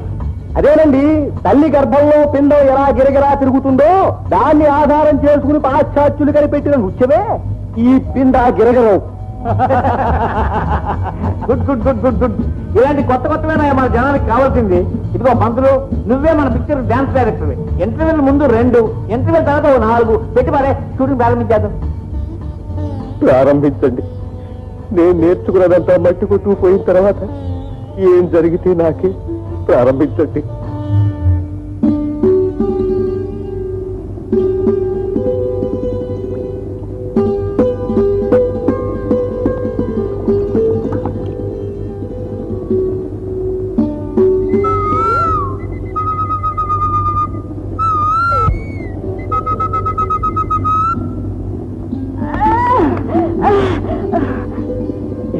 అదేనండి, తల్లి గర్భంలో పిండం ఎలా గిరగిరా తిరుగుతుందో దాన్ని ఆధారం చేసుకుని పాశ్చాత్యులు కనిపెట్టిన నృత్యమే ఈ పిండా గిరగరు. Good good good good good. ఇలాంటి కొత్త కొత్తమైన మన జనానికి కావాల్సింది. ఇదిగో పంతులు, నువ్వే మన పిక్చర్ డాన్స్ డైరెక్టర్. ఇంటర్వ్యూల ముందు 2, ఇంటర్వ్యూల తర్వాత 4 పెట్టి మరే షూటింగ్ ప్రారంభించేద్దాం. ప్రారంభించండి. నేను నేర్చుకున్నదంతా మట్టి కొట్టుకుపోయిన తర్వాత ఏం జరిగితే నాకే. ప్రారంభించండి.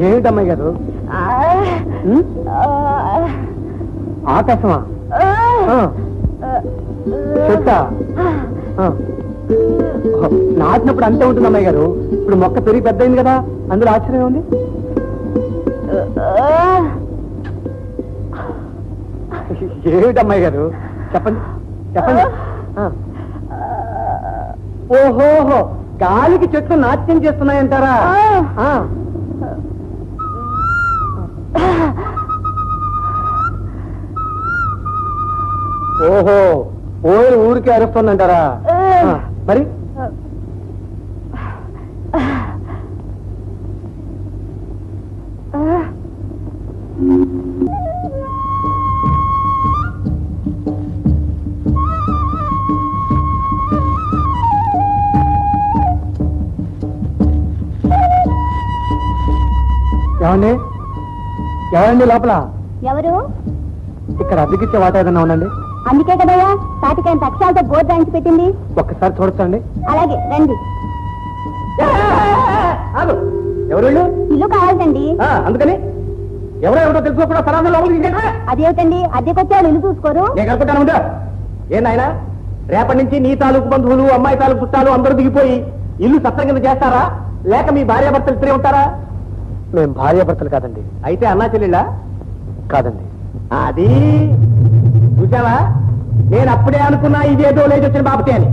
ఏమిటమ్మాయి గారు? ఆకాశమా? చెట్ట నాటినప్పుడు అంతే ఉంటుంది అమ్మాయి గారు. ఇప్పుడు మొక్క పెరిగి పెద్ద అయింది కదా, అందులో ఆశ్చర్యం ఉంది. ఏమిటమ్మాయి గారు? చెప్పండి చెప్పండి. ఓహోహో, గాలికి చెట్లు నాట్యం చేస్తున్నాయంటారా? ఓహో, ఓయ్ ఊరికి అరుస్తుందంటారా? మరి ఏమండి ఎవరండి లోపల? ఎవరు? ఇక్కడ అద్దెకిచ్చే వాట ఏదన్నా ఉండండి. అందుకే కదయ్యా తాటికాయంత అక్షరాలతో బోర్డు రాయించి పెట్టింది. ఒక్కసారి చూడొచ్చండి. అలాగే రండి. ఎవరు వీళ్ళు? ఇల్లు కావాలండి. అందుకని ఎవరో తెలుసుకోకుండా సరాసరి లోపలికి అదేమిటండి, అద్దెకొచ్చాడు ఇల్లు చూసుకోరు? నేను కనుకుంటాను ఉందా? నాయనా, రేపటి నుంచి నీ తాలూకు బంధువులు, అమ్మాయి తాలూకు చుట్టాలు అందరూ దిగిపోయి ఇల్లు సత్రం కింద చేస్తారా, లేక మీ భార్యాభర్తలు ఇద్దరే ఉంటారా? మేము భార్యాభర్తలు కాదండి. అయితే అన్నా చెల్లెళ్ళా? కాదండి. అది చూసావా, నేను అప్పుడే అనుకున్నా ఇదేదో లేచి వచ్చిన బాబతే అని.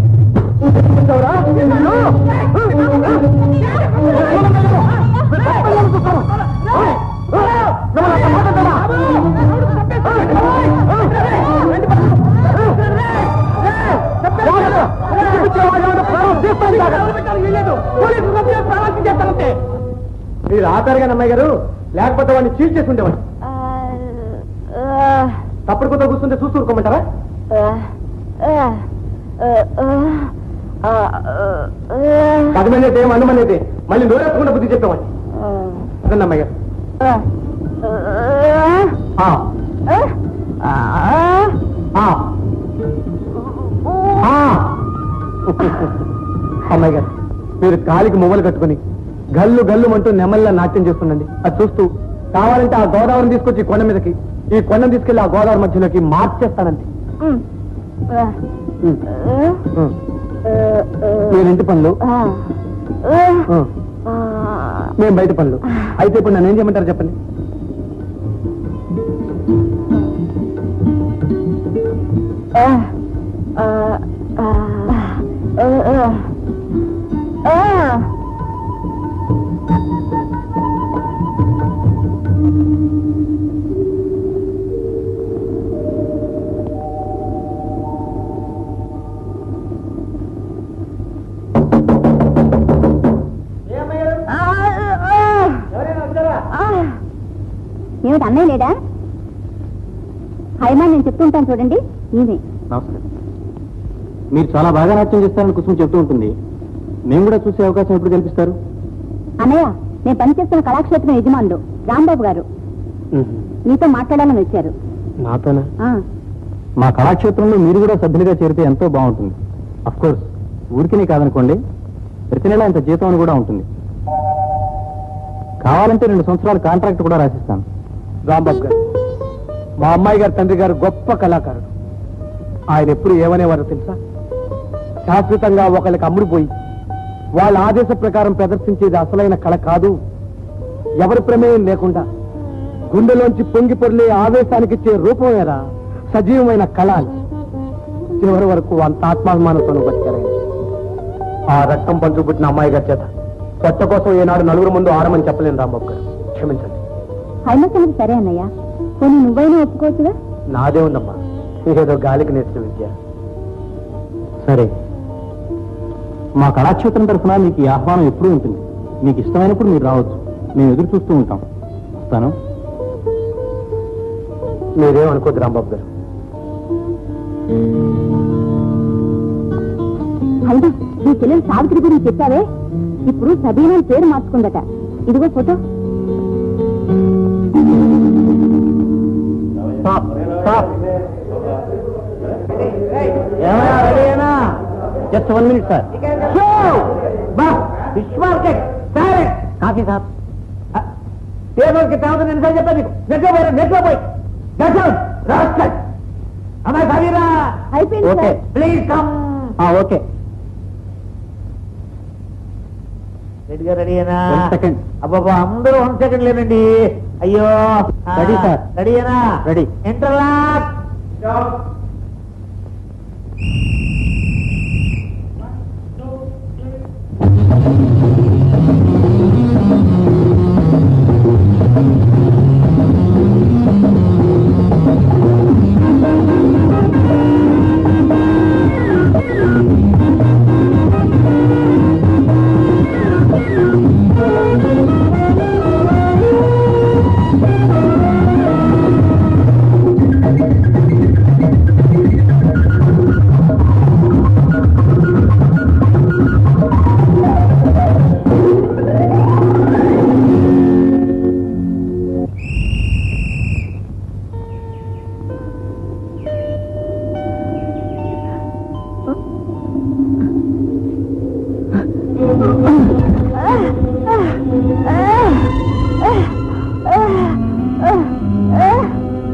మీరు ఆపారుగా అమ్మాయి గారు, లేకపోతే వాడిని చీట్ చేసి ఉండేవాడు. తప్పుడు కొత్త కూర్చుంటే చూస్తూ ఊరుకోమంటారా? పదమంది అయితే మందమంది అయితే మళ్ళీ నోరెత్తకుండా బుద్ధి చెప్పేవాడిని. అదండి అమ్మాయి గారు. అమ్మాయి గారు, మీరు కాలికి మువ్వలు కట్టుకుని గల్లు గల్లు అంటూ నెమల్లా నాట్యం చేస్తుండండి. అది చూస్తూ కావాలంటే ఆ గోదావరిని తీసుకొచ్చి కొండ మీదకి, ఈ కొండను తీసుకెళ్లి ఆ గోదావరి మధ్యలోకి మార్చేస్తానండి. నేను ఇంటి పనులు, మేము బయట పనులు. అయితే ఇప్పుడు నన్ను ఏం చేయమంటారు చెప్పండి? ఏమిటి అన్నయ్య లేడా? హైమా నేను చెప్తుంటాను చూడండి, ఈమె. నమస్కారం. మీరు చాలా బాగా నాట్యం చేస్తారని కుసుమ చెప్తూ ఉంటుంది. మేము కూడా చూసే అవకాశం ఎప్పుడు కల్పిస్తారు? అన్నయ్య, నేను పనిచేస్తున్న కళాక్షేత్రం యజమానులు రాంబాబు గారు మీతో మాట్లాడాలని వచ్చారు. నాతోనా? మా కళాక్షేత్రంలో మీరు కూడా సభ్యులుగా చేరితే ఎంతో బాగుంటుంది. అఫ్ కోర్స్ ఊరికినే కాదనుకోండి, ప్రతి నెల ఇంత జీతం అని కూడా ఉంటుంది. కావాలంటే 2 సంవత్సరాల కాంట్రాక్ట్ కూడా రాసిస్తాను. రాంబాబు గారు మా అమ్మాయి గారి తండ్రి గారు గొప్ప కళాకారుడు. ఆయన ఎప్పుడు ఏమనేవారో తెలుసా? శాశ్వతంగా ఒకళ్ళకి అమ్ముడుపోయి వాళ్ళ ఆదేశ ప్రకారం ప్రదర్శించేది అసలైన కళ కాదు, ఎవరి ప్రమేయం లేకుండా గుండెలోంచి పొంగి పొర్లే ఆవేశానికిచ్చే రూపమేరా సజీవమైన కళ అని. చివరి వరకు అంత ఆత్మాభిమానంతో బతికారు. ఆ రక్తం పంచు పుట్టిన అమ్మాయి గారి చేత పొట్ట కోసం ఈనాడు నలుగురు ముందు ఆడమని చెప్పలేను రాంబాబు గారు, క్షమించండి. అయినా సంగతి సరే అన్నయ్య, కొన్ని నువ్వైనా ఒప్పుకోవచ్చుగా. నాదే ఉందమ్మా, ఏదో గాలికి నేర్చిన విద్య. సరే, మా కళాక్షేత్రం తరఫున మీకు ఈ ఆహ్వానం ఎప్పుడూ ఉంటుంది. మీకు ఇష్టమైనప్పుడు మీరు రావచ్చు, మేము ఎదురు చూస్తూ ఉంటాం. వస్తాను. మీరేం అనుకోద్దు రాంబాబు గారు. అయినా నీ చెల్లెలు సావిత్రి గురించి చెప్పావే, ఇప్పుడు సబీనా పేరు మార్చుకుందట. ఇదిగో photo. Just 1 minute sir. Fish market coffee sir. టేబుల్కి తేవద్దు నేను సార్ చెప్పాను మీకు. నెట్లో పోయి అమ్మాయి సబీరా అయిపోయింది okay, sir. Please come. Okay, రెడీనా? సెకండ్. అబ్బాబా అందరూ 1 సెకండ్ లేనండి. అయ్యో రెడీ సార్. రెడీనా? రెడీ. ఇంటర్లాక్.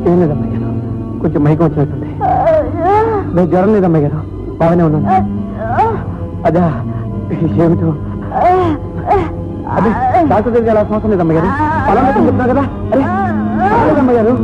ఏం లేదమ్మాయి గారు, కొంచెం మైకం వచ్చినట్టుంది. నేను జ్వరం లేదమ్మాయి గారు, బాగానే ఉన్నాను. అదా ఏమిటో అది డాక్టర్ దగ్గర ఎలా అవసరం లేదమ్మాయి గారు, అలా చెప్తున్నా కదా. అరే లేదమ్మాయి గారు.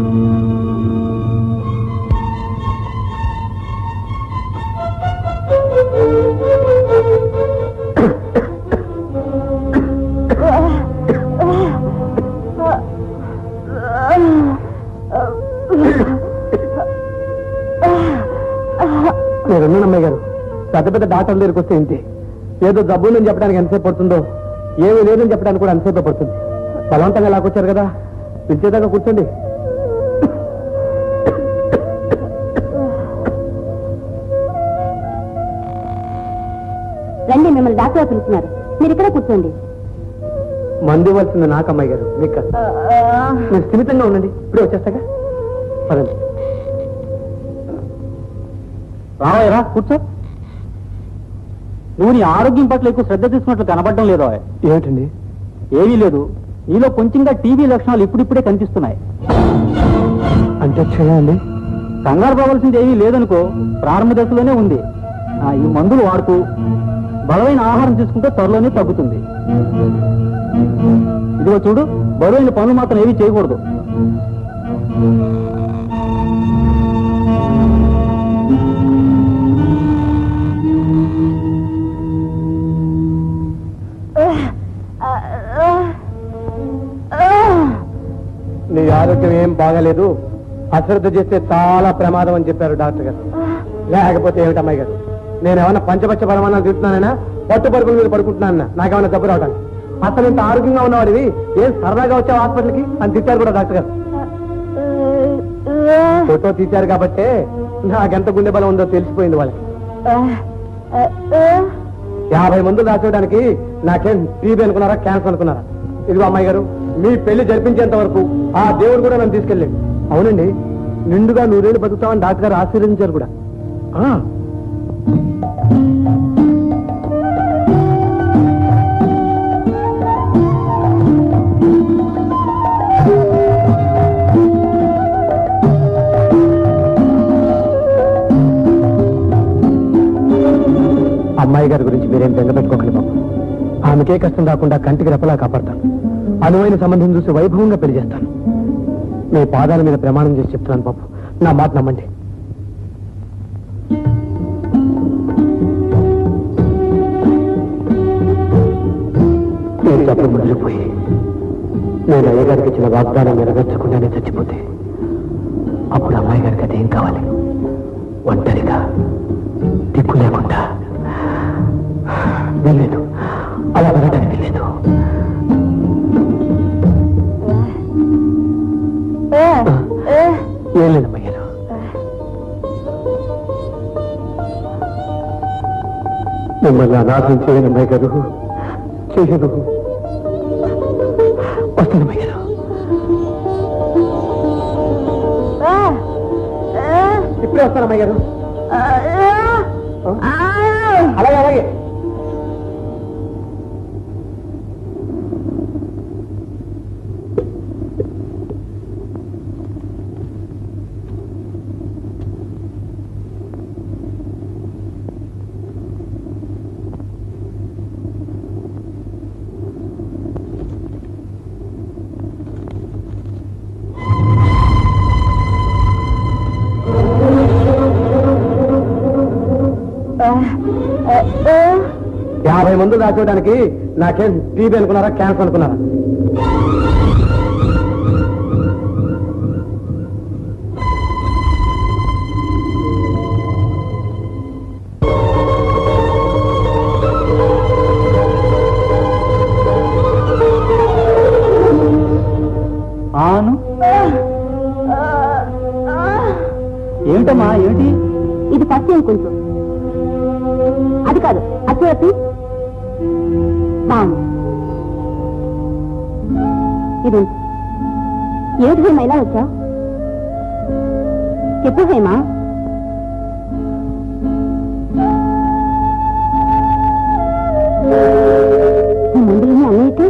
మీరున్నానమ్మాయి గారు, పెద్ద పెద్ద డాక్టర్ల దగ్గరికి వస్తే ఇంతే. ఏదో జబ్బు ఉందని చెప్పడానికి ఎంతసేపు పడుతుందో, ఏమీ లేదని చెప్పడానికి కూడా ఎంతసేపు పడుతుంది. బలవంతంగా లాకొచ్చారు కదా, పిలిచేదాకా కూర్చోండి. రండి, మిమ్మల్ని డాక్టర్ పిలుస్తున్నారు. మీరు ఇక్కడ కూర్చోండి. మందు ఇవ్వాల్సింది నాకు అమ్మాయి గారు, మీకు కాదు. మీరు స్థిమితంగా ఉండండి, ఇప్పుడే వచ్చేస్తాగా. పదండి. రావయ్యరా, కూర్చో. నువ్వు నీ ఆరోగ్యం పట్ల ఎక్కువ శ్రద్ధ తీసుకున్నట్లు కనబడడం లేదో. ఏమిటండి? ఏమీ లేదు, నీలో కొంచెంగా టీబీ లక్షణాలు ఇప్పుడిప్పుడే కనిపిస్తున్నాయి. అంటే చేయండి, కంగారు పోవాల్సింది ఏమీ లేదనుకో, ప్రారంభ దశలోనే ఉంది. ఈ మందులు వాడుతూ బలమైన ఆహారం తీసుకుంటే త్వరలోనే తగ్గుతుంది. ఇదిగో చూడు, బరువైన పనులు మాత్రం ఏమీ చేయకూడదు. నీ ఆరోగ్యం ఏం బాగాలేదు, అశ్రద్ధ చేస్తే చాలా ప్రమాదం అని చెప్పారు డాక్టర్ గారు. లేకపోతే ఏమిటమ్మాయి గారు, నేనేమన్నా పంచపచ్చ పరమాణాలు తింటున్నానైనా, పట్టు పరుగుల మీద పడుకుంటున్నానన్నా నాకేమన్నా జబ్బు రావడానికి? అసలు ఇంత ఆరోగ్యంగా ఉన్నవాడివి ఏం సరదాగా వచ్చావు హాస్పిటల్కి అని తిట్టారు కూడా డాక్టర్ గారు. ఫోటో తీశారు కాబట్టే నాకెంత గుండె బలం ఉందో తెలిసిపోయింది వాళ్ళకి. 50 మందులు రాసేయడానికి నాకేం టీబీ అనుకున్నారా, క్యాన్సర్ అనుకున్నారా? ఇదిగో అమ్మాయి గారు, మీ పెళ్లి జరిపించేంత వరకు ఆ దేవుడు కూడా నన్ను తీసుకెళ్ళండి. అవునండి, నిండుగా 100 ఏళ్ళు బతుకుతామని డాక్టర్ గారు ఆశీర్వదించారు కూడా. అమ్మాయి గారి గురించి మీరేం బెంగ పెట్టుకోకండి బాబు. ఆమెకే కష్టం రాకుండా కంటికి రెప్పలా కాపాడతాను. అనువైన సంబంధం చూసి వైభవంగా పెళ్లి చేస్తాను. మీ పాదాల మీద ప్రమాణం చేసి చెప్తున్నాను బాబు, నా మాట నమ్మండి. వాగ్దానం నెరవేర్చకుండానే చచ్చిపోతే అప్పుడు అమ్మాయి గారికి అదేం కావాలి? ఒంటరిగా దిక్కు లేకుండా వెళ్ళలేదు, అలా వెళ్ళడానికి వెళ్ళలేదు. ఏం లేదు అమ్మాయి గారు. మిమ్మల్ని అనాథం చేయను అమ్మాయి గారు, చేయను. వస్తాను అమ్మాయి గారు. ఇప్పుడే వస్తాను అమ్మాయి గారు. అలాగే అలాగే. యాభై మంది దాచోడానికి నాకేం టీబీ అనుకున్నారా, క్యాన్సర్ అనుకున్నారా? ఆను ఏమిటమ్మా, ఏమిటి ఇది పచ్చి కొంచెం, అది కాదు అచ్చి బాగుంది. ఇది ఏమిటి హేమ ఇలా వచ్చా? చెప్పు హేమా. ముందు అన్నైతే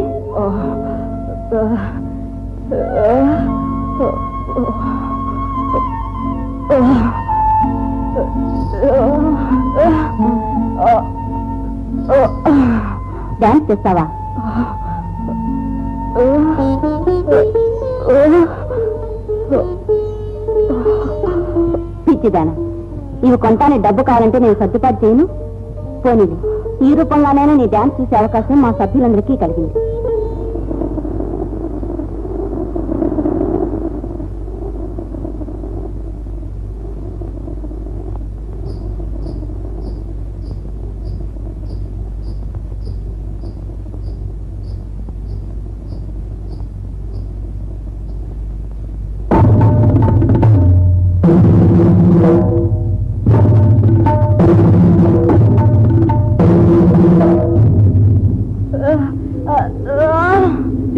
డాన్స్ చేస్తావా? పిచ్చిదానా, ఇవి కొంటానే డబ్బు కావాలంటే నేను సర్దుబాటు చేయను. పోనీది, ఈ రూపంగానైనా నీ డాన్స్ చూసే అవకాశం మా సభ్యులందరికీ కలిగింది.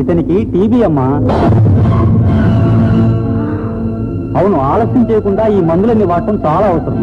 ఇతనికి టీబీ అమ్మా. అవును, ఆలస్యం చేయకుండా ఈ మందులన్నీ వాడటం చాలా అవసరం.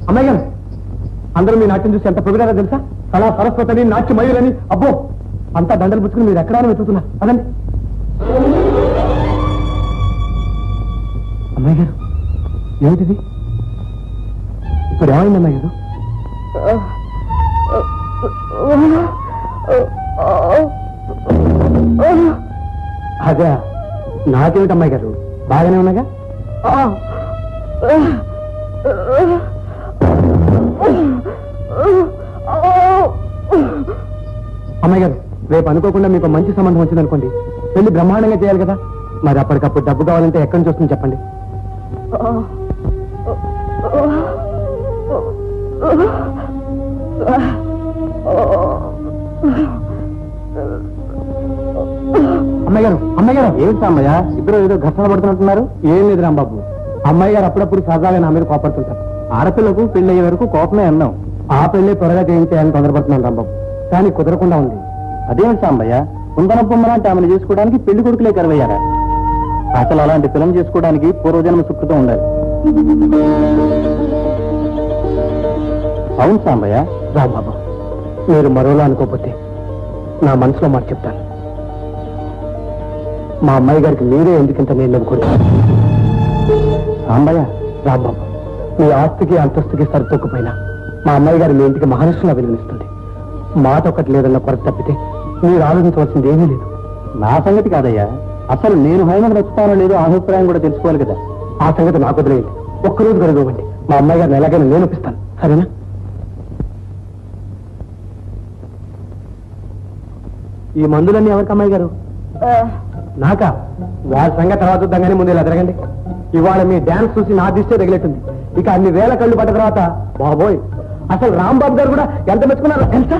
అమ్మాయి గారు, అందరూ మీ నాట్యం చూసి ఎంత పొగిడారో తెలుసా? కళా సరస్వతిని, నాట్య మయూరని. అబ్బో, అంతా దండలు పుచ్చుకుని మీరు ఎక్కడా వెతుకుతున్నా. అదండి అమ్మాయి గారు, ఏమిటిది? ఇప్పుడు ఏమైంది అమ్మాయి గారు? అదే, నాకేమిటి అమ్మాయి గారు, బాగానే ఉన్నాగా? అమ్మాయి గారు, రేపు అనుకోకుండా మీకు మంచి సంబంధం వచ్చిందనుకోండి, పెళ్లి బ్రహ్మాండంగా చేయాలి కదా. మరి అప్పటికప్పుడు డబ్బు కావాలంటే ఎక్కడి నుంచి వస్తుంది చెప్పండి? అమ్మాయి గారు ఏమిటి అమ్మయ్య, ఇద్దరు ఏదో ఘర్షణ పడుతున్నట్టున్నారు? ఏం లేదు రాంబాబు, అమ్మాయి గారు అప్పుడప్పుడు సరదాగా నా మీద కోపడుతుంటారు. ఆడపిల్లకు పెళ్లి అయ్యే వరకు కోపమే అన్నాం. ఆ పెళ్లి త్వరగా చేయించాలని తొందరపడుతున్నాను రాంబాబు, కానీ కుదరకుండా ఉంది. అదేమిటి సాంబయ్య, కుందనప్పమ్మ లాంటి ఆమెను చేసుకోవడానికి పెళ్లి కొడుకులే కరువయ్యారా? అసలు అలాంటి పిల్లని చేసుకోవడానికి పూర్వజన్మ సుకృతం ఉండాలి. అవును సాంబయ్య. రాంబాబు, మీరు మరోలా అనుకోకపోతే నా మనసులో మాట చెప్తాను. మా అమ్మాయి గారికి మీరే ఎందుకింత నేను నమ్ముకుంటాను. సాంబయ్య, రాంబాబు, మీ ఆస్తికి అంతస్తుకి సరితొక్కుపోయినా మా అమ్మాయి గారి మీ ఇంటికి మహాలక్ష్మిలా విలువనిస్తుంది. మాట ఒకటి లేదన్న కొరత తప్పితే మీరు ఆలోచించవలసింది ఏమీ లేదు. నా సంగతి కాదయ్యా, అసలు నేను హైమకు నచ్చుతానో లేదో అభిప్రాయం కూడా తెలుసుకోవాలి కదా. ఆ సంగతి నాకు వదిలేయండి. ఒక్కరోజు గడుగోవండి, మా అమ్మాయి గారిని ఎలాగైనా నేను ఒప్పిస్తాను, సరేనా? ఈ మందులన్నీ ఎవరికి అమ్మాయి గారు? నాకా? వారి సంగతి తర్వాత చూద్దాం కానీ ముందు ఇలా జరగండి. ఇవాళ మీ డాన్స్ చూసి నా దిష్టే తగిలేస్తుంది. ఇక అన్ని వేల కళ్ళు పడ్డ తర్వాత బాబోయ్, అసలు రాంబాబు గారు కూడా ఎంత మెచ్చుకున్నారో తెలుసా?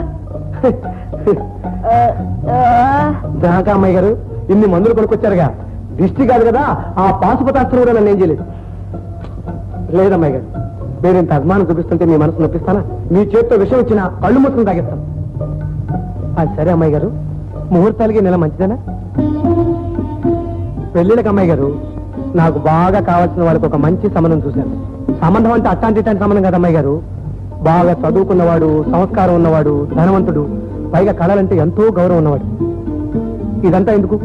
దాకా అమ్మాయి గారు ఇన్ని మందులు కొనుక్కొచ్చారుగా, దిష్టి కాదు కదా, ఆ పాశుపతాస్త్రం కూడా నన్ను ఏం చేయలేదు. లేదమ్మాయి గారు, మీరు ఇంత అభిమానం చూపిస్తుంటే మీ మనసు నొప్పిస్తానా? మీ చేతితో విషయం ఇచ్చినా కళ్ళు మూసుకుని తాగిస్తాను. అది సరే అమ్మాయి గారు, ముహూర్తాలకి నెల మంచిదేనా? పెళ్ళిళ్ళకి అమ్మాయి గారు, నాకు బాగా కావాల్సిన వాళ్ళకి ఒక మంచి సంబంధం చూశాను. సంబంధం అంటే అట్లాంటి ఇట్లాంటి సంబంధం కదా అమ్మాయి గారు, బాగా చదువుకున్నవాడు, సంస్కారం ఉన్నవాడు, ధనవంతుడు, పైగా కళలంటే ఎంతో గౌరవం ఉన్నవాడు. ఇదంతా ఎందుకు,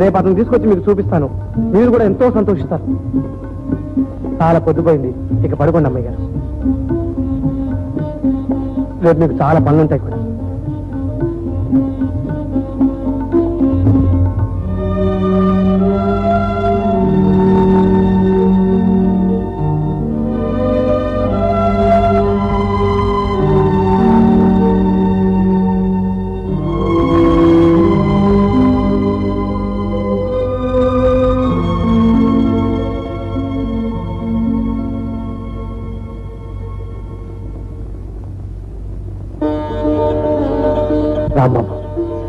రేపు అతను తీసుకొచ్చి మీకు చూపిస్తాను, మీరు కూడా ఎంతో సంతోషిస్తారు. చాలా పొద్దుపోయింది, ఇక పడుకోండి అమ్మాయి గారు. రేపు మీకు చాలా పనులుంటాయి కూడా. రాంబాబు,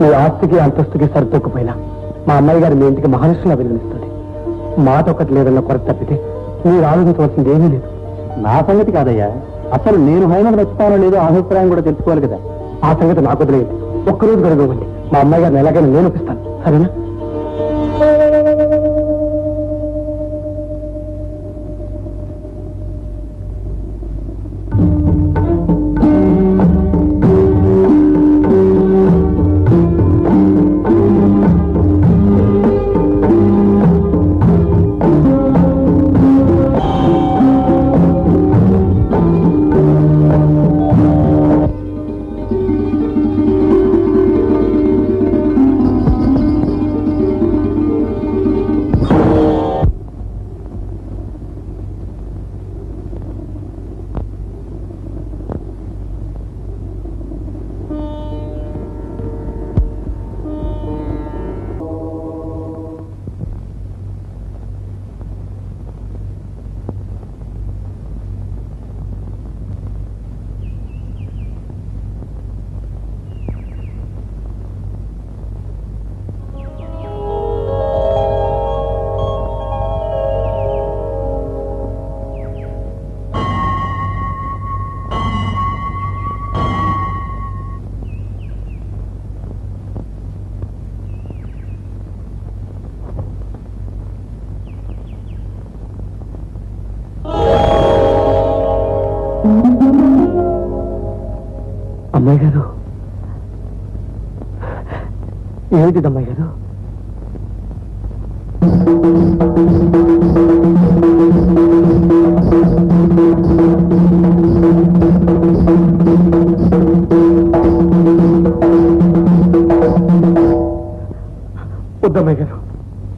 మీ ఆస్తికి అంతస్తుకి సరితొక్కుపోయినా మా అమ్మాయి గారు మీ ఇంటికి మహాలక్ష్మిలా విలువనిస్తుంది. మాట ఒకటి లేదన్న కొరత తప్పితే మీరు ఆలోచించవలసింది ఏమీ లేదు. నా సంగతి కాదయ్యా, అసలు నేను హైమకు నచ్చుతానో లేదో అభిప్రాయం కూడా తెలుసుకోవాలి కదా. ఆ సంగతి నాకు వదిలేయండి. ఒక్కరోజు గడుగోవండి, మా అమ్మాయి గారిని ఎలాగైనా నేను ఒప్పిస్తాను, సరేనా? అమ్మాయి గారు, ఏమిటిది అమ్మాయి గారు? వద్దమ్మాయి గారు,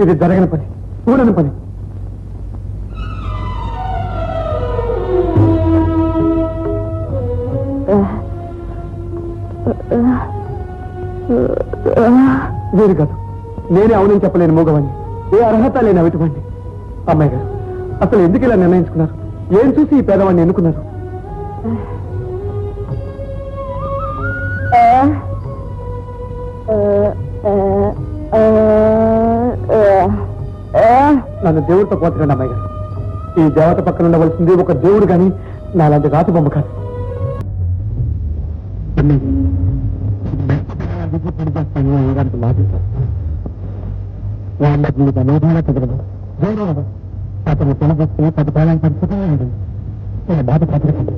ఇది జరగని పని, కూడని పని. వేరు కాదు, నేనే అవునని చెప్పలేని మూగవాణ్ణి, ఏ అర్హత లేని అవిటివాణ్ణి. అమ్మాయి గారు, అసలు ఎందుకు ఇలా నిర్ణయించుకున్నారు? ఏం చూసి ఈ పేదవాణ్ణి ఎన్నుకున్నారు? నన్ను దేవుడితో పోతకండి అమ్మాయి గారు. ఈ దేవత పక్కన ఉండవలసింది ఒక దేవుడు కానీ నాలాంటి రాతి బొమ్మ కాదు. అతను తినబొస్తే 10 కాలానికి పరిస్థితిగా ఉంది. చాలా బాధపడకండి.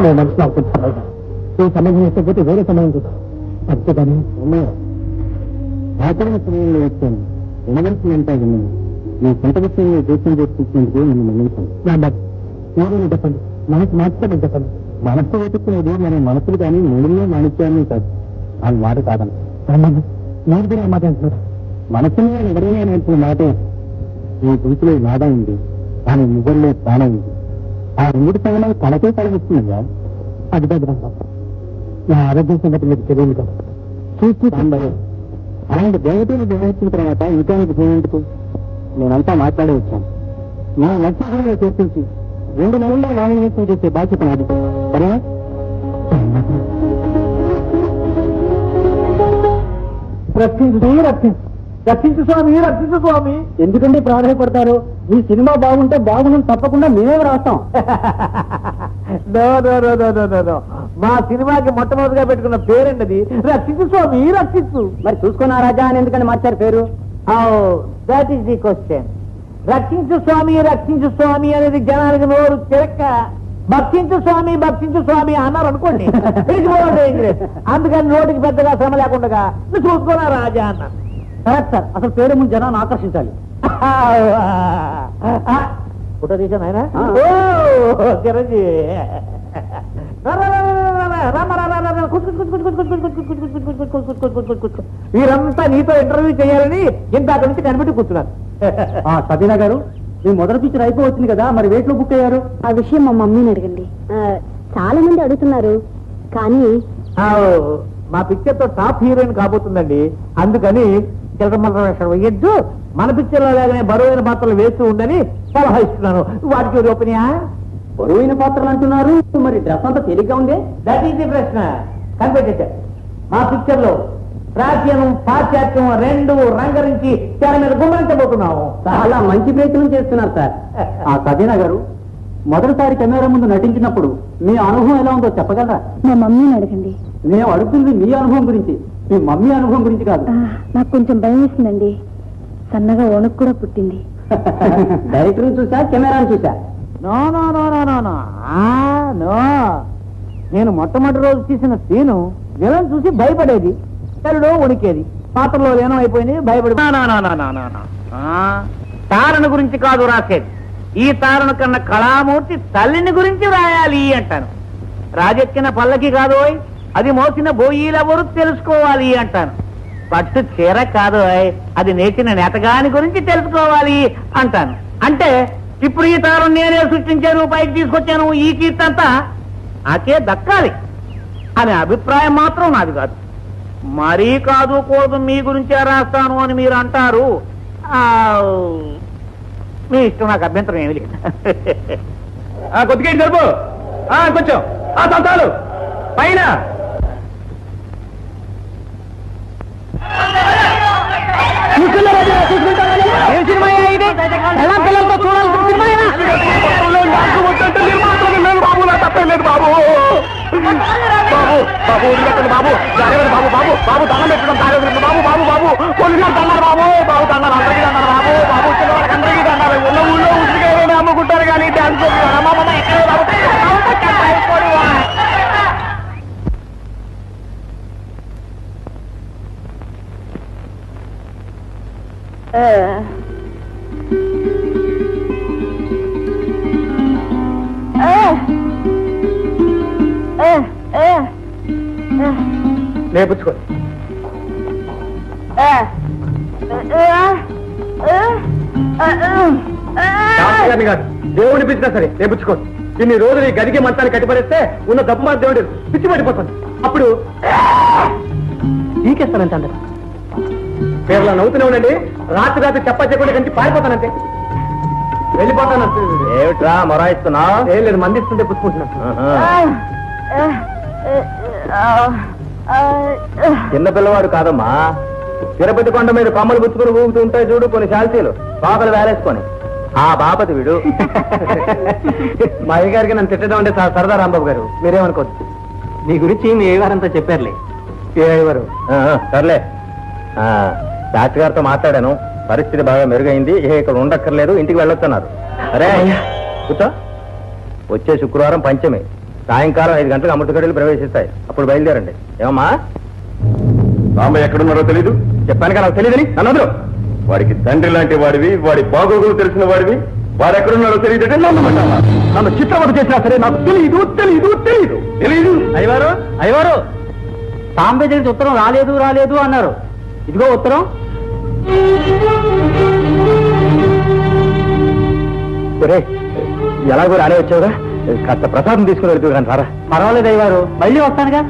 నేను మనసులో అనుకుంటున్నాను, ఈ సమయం వేసకపోతే వేరే సమయం చూద్దాం. అంతేగాని ఆచరణ సమయంలో వచ్చాను. వినవలసిన అంటే విన్నాను. నీ సొంత విషయంలో జోక్యం చేసుకుంటున్నందుకు నేను మన్నించాను. ఏదైనా చెప్పండి, మనసు మాత్రమే చెప్పండి. మనసు వెతుక్కునేది మన మనసులు కానీ మూడులో మాణిక్యాన్ని కాదు. ఆ మాట కాదని మీరు కూడా మాట అంటున్నారు. మనసులో ఎవరైనా నేర్చిన మాటే. నీ గొంతులో నాద ఉంది, కానీ ముగ్గురులో ప్రాణం ఉంది. ఆ రెండు ప్రాణాలు తనకే కలిగిస్తుందా? అది దగ్గర నా ఆరోగ్యం సంగతి మీకు తెలియదు కదా. చూసి అలాంటి దేవతలు నిర్వహించిన తర్వాత ఇంకా మీకు చేయందుకు నేనంతా మాట్లాడే వచ్చాను. నా లక్ష్యంగా చర్చించి 2 నెలల్లో నామినేషన్ చేసే బాధ్యత నాది. సరేనా? రక్షించు స్వామి, రక్షించు స్వామి. ఎందుకంటే ప్రాధాన్యపడతారు? ఈ సినిమా బాగుంటే బాగుందని తప్పకుండా మేమే రాస్తాం. మా సినిమాకి మొట్టమొదటిగా పెట్టుకున్న పేరేంటది? రక్షించు స్వామి, రక్షించు. మరి చూసుకున్నా రాజా అని ఎందుకని మార్చారు పేరు? That is the question. రక్షించు స్వామి అనేది జనానికి నోరు తిరక్క భక్షించు స్వామి అన్నారు అనుకోండి, అందుకని నోటికి పెద్దగా శ్రమ లేకుండా చూసుకున్నా రాజా అన్న. కరెక్ట్ సార్, అసలు పేరు ముందు జనాన్ని ఆకర్షించాలి. ఫోటో తీసాను ఆయన చిరంజీవి. వీరంతా నీతో ఇంటర్వ్యూ చేయాలని ఇందాక నుంచి కనిపెట్టి కూర్చున్నారు. సబీనా గారు, మీ మొదటి పిక్చర్ అయిపోవచ్చింది కదా, మరి వేట్లో బుక్ అయ్యారు? ఆ విషయం మా మమ్మీని అడగండి. చాలా మంది అడుగుతున్నారు, కానీ మా పిక్చర్ తో టాప్ హీరోయిన్ కాబోతుందండి. అందుకని చిలకమల్ల వేషం వేయద్దు, మన పిక్చర్ లో లాగానే బరువైన పాత్రలు వేస్తూ ఉండని సలహా ఇస్తున్నాను. వాటికి ఓపెనియా? బరువైన పాత్రలు అంటున్నారు, మరి డ్రెస్ అంతా తేలిగ్గా ఉంది. దట్ ఈస్ ది ప్రశ్న. కనిపెట్టేశారు. మా పిక్చర్ లో ప్రాచ్యం పాశ్చాత్యం 2 రంగరించి తెర మీద గుమ్మరించబోతున్నాము. చాలా మంచి ప్రయత్నం చేస్తున్నారు సార్. ఆ సబీనా గారు, మొదటిసారి కెమెరా ముందు నటించినప్పుడు మీ అనుభవం ఎలా ఉందో చెప్పగలరా? మా మమ్మీని అడగండి. మేము అడుగుతుంది మీ అనుభవం గురించి, మీ మమ్మీ అనుభవం గురించి కాదు. నాకు కొంచెం భయం వేసిందండి, సన్నగా వణుకు కూడా పుట్టింది. డైరెక్టర్ చూసా, కెమెరాను చూసా? No no no no no no no. నేను మొట్టమొదటి రోజు తీసిన సీను విలన్ చూసి భయపడేది, తెరలో వణికేది. పాత్రలో లేనం అయిపోయింది, భయపడి. తారణ గురించి కాదు రాసేది, ఈ తారణ కన్నా కళామూర్తి తల్లిని గురించి రాయాలి అంటాను. రాజెక్కిన పల్లకి కాదు, అది మోసిన బోయిలెవరు తెలుసుకోవాలి అంటాను. పట్టు చీర కాదు, అది నేర్చిన నేతగాని గురించి తెలుసుకోవాలి అంటాను. అంటే ఇప్పుడు ఈ తారం నేనే సృష్టించాను, పైకి తీసుకొచ్చాను, ఈ కీర్తి అంతా నాకే దక్కాలి అనే అభిప్రాయం మాత్రం నాది కాదు. మరీ కాదు కూడదు మీ గురించే రాస్తాను అని మీరు అంటారు. మీ ఇష్టం, నాకు అభ్యంతరం ఏమి లేదు. కొద్దిగా జరుపు, కొంచెం చాలు పైన. ఏం సినిమా ఇది? ఎలా పిల్లలతో చూడాల్సిన సినిమా? తప్పలేదు బాబు, బాబు వదిలేకండి బాబు, బాబు బాబు బాబు దండం పెట్టడం బాబు బాబు బాబు పోలీసు దండారు బాబు, బాబు దండారు, అందరికీ దండారు బాబు, బాబు వచ్చిన వాళ్ళకి అందరికీ దండారు. ఉన్న ఊళ్ళో ఉసిరికాయలు అమ్ముకుంటారు కానీ డాన్స్ ఎక్కడ బాబు? నేర్పుచ్చుకోండి. గారిని కాదు, దేవుడిని పిచ్చినా సరే నేర్పుచ్చుకోండి. ఇన్ని రోజులు ఈ గదికి మంచాన్ని కట్టిపడేస్తే ఉన్న దప్పు మా దేవుడు పిచ్చి పడిపోతుంది. అప్పుడు నీకేస్తానంటే అందరు పేర్లా నవ్వుతూనే ఉండండి. రాత్రి చెప్పకుండా కంచి పారిపోతానంటే. వెళ్ళిపోతాను. ఏమిట్రా మొరాయిస్తున్నా? ఏం లేదు, మందిస్తుంటే పుచ్చుకుంటున్నాను. చిన్న పిల్లవాడు కాదమ్మా, తిరుపతి కొండ మీద కొమ్మలు పుచ్చుకుని ఊగుతూ ఉంటాయి చూడు కొన్ని శాల్తీలు, పాకలు వేలేసుకొని. ఆ బాపతి వీడు. మా అయ్య గారికి నన్ను తిట్టడం అంటే చాలా సరదా రాంబాబు గారు, మీరేమనుకోద్దు. నీ గురించి మీ అయ్యగారంతా చెప్పారులే. ఏ అయ్యవారు? సర్లే, శాస్త్రి గారితో మాట్లాడాను, పరిస్థితి బాగా మెరుగైంది, ఇక్కడ ఉండక్కర్లేదు, ఇంటికి వెళ్ళొస్తున్నారు. సరే కూర్చో. వచ్చే శుక్రవారం పంచమి, సాయంకాలం 5 గంటలకు అమృతగడిలు ప్రవేశిస్తాయి, అప్పుడు బయలుదేరండి. ఏమమ్మా? రామయ్య ఎక్కడున్నారో తెలీదు. చెప్పాను కదా, నాకు తెలియదని నన్ను. వాడికి తండ్రి లాంటి వాడివి, వాడి బాగోగులు తెలిసిన వాడివి, వాడు ఎక్కడున్నారో తెలియదంటే నన్ను చిత్రవత చేసినా సరే నాకు తెలియదు తెలియదు తెలియదు తెలియదు. అయ్యవారు, అయ్యవారు, సాంబయ్య దగ్గర ఉత్తరం రాలేదు రాలేదు అన్నారు. ఇదిగో ఉత్తరం. ఎలాగో రానే వచ్చావుగా, కాస్త ప్రసాదం తీసుకుని వెళ్తూ కానీ సారా. పర్వాలేదు అయ్యవారు, మళ్ళీ వస్తానుగా.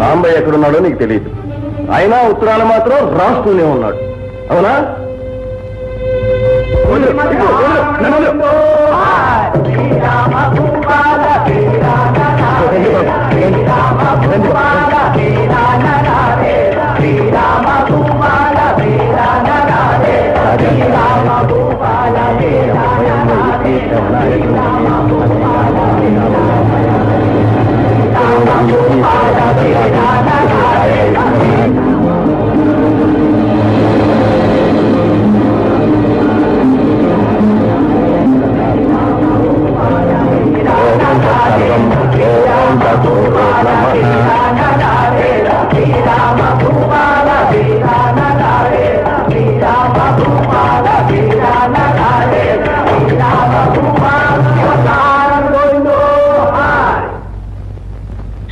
రాంబయ్య ఎక్కడున్నాడో నీకు తెలియదు, అయినా ఉత్తరాలు మాత్రం రాస్తూనే ఉన్నాడు. అవునా?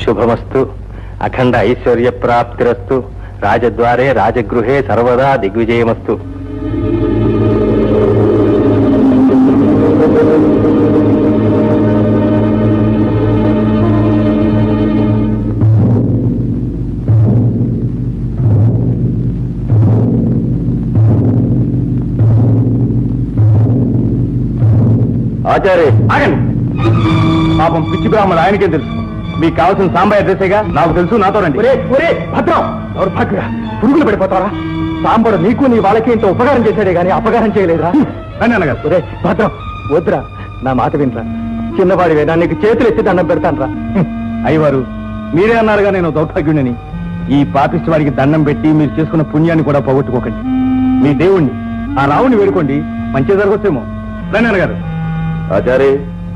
శుభమస్తు, అఖండ ఐశ్వర్య ప్రాప్తిరస్తు, రాజద్వారే రాజగృహే సర్వదా దిగ్విజయమస్తు. ఆచార్య ఆగండి. పాపం పిచ్చి బ్రాహ్మణుడు, ఆయనకేం తెలుసు? మీకు కావాల్సిన సాంబయ్య అడ్రస్సేగా. నాకు తెలుసు, నాతో రండి. భద్రం, దౌర్భాగ్యుడా, పురుగులు పడిపోతారా? సాంబడు నీకు నీ వాళ్ళకి ఇంత ఉపకారం చేశాడే గాని అపకారం చేయలేదురా. రండి అన్నగారు. ఒరే భద్రం, వద్దురా, నా మాట వినరా. చిన్నవాడివేనా, నీకు చేతులు ఎత్తి దండం పెడతానురా. అయ్యవారు, మీరే అన్నారుగా నేను దౌర్భాగ్యుడిని. ఈ పాపిష్టి వాడికి దండం పెట్టి మీరు చేసుకున్న పుణ్యాన్ని కూడా పోగొట్టుకోకండి. మీ దేవుణ్ణి, ఆ రావుని వేడుకోండి, మంచి జరగొచ్చేమో. రండి అన్నగారు. ఆచార్య,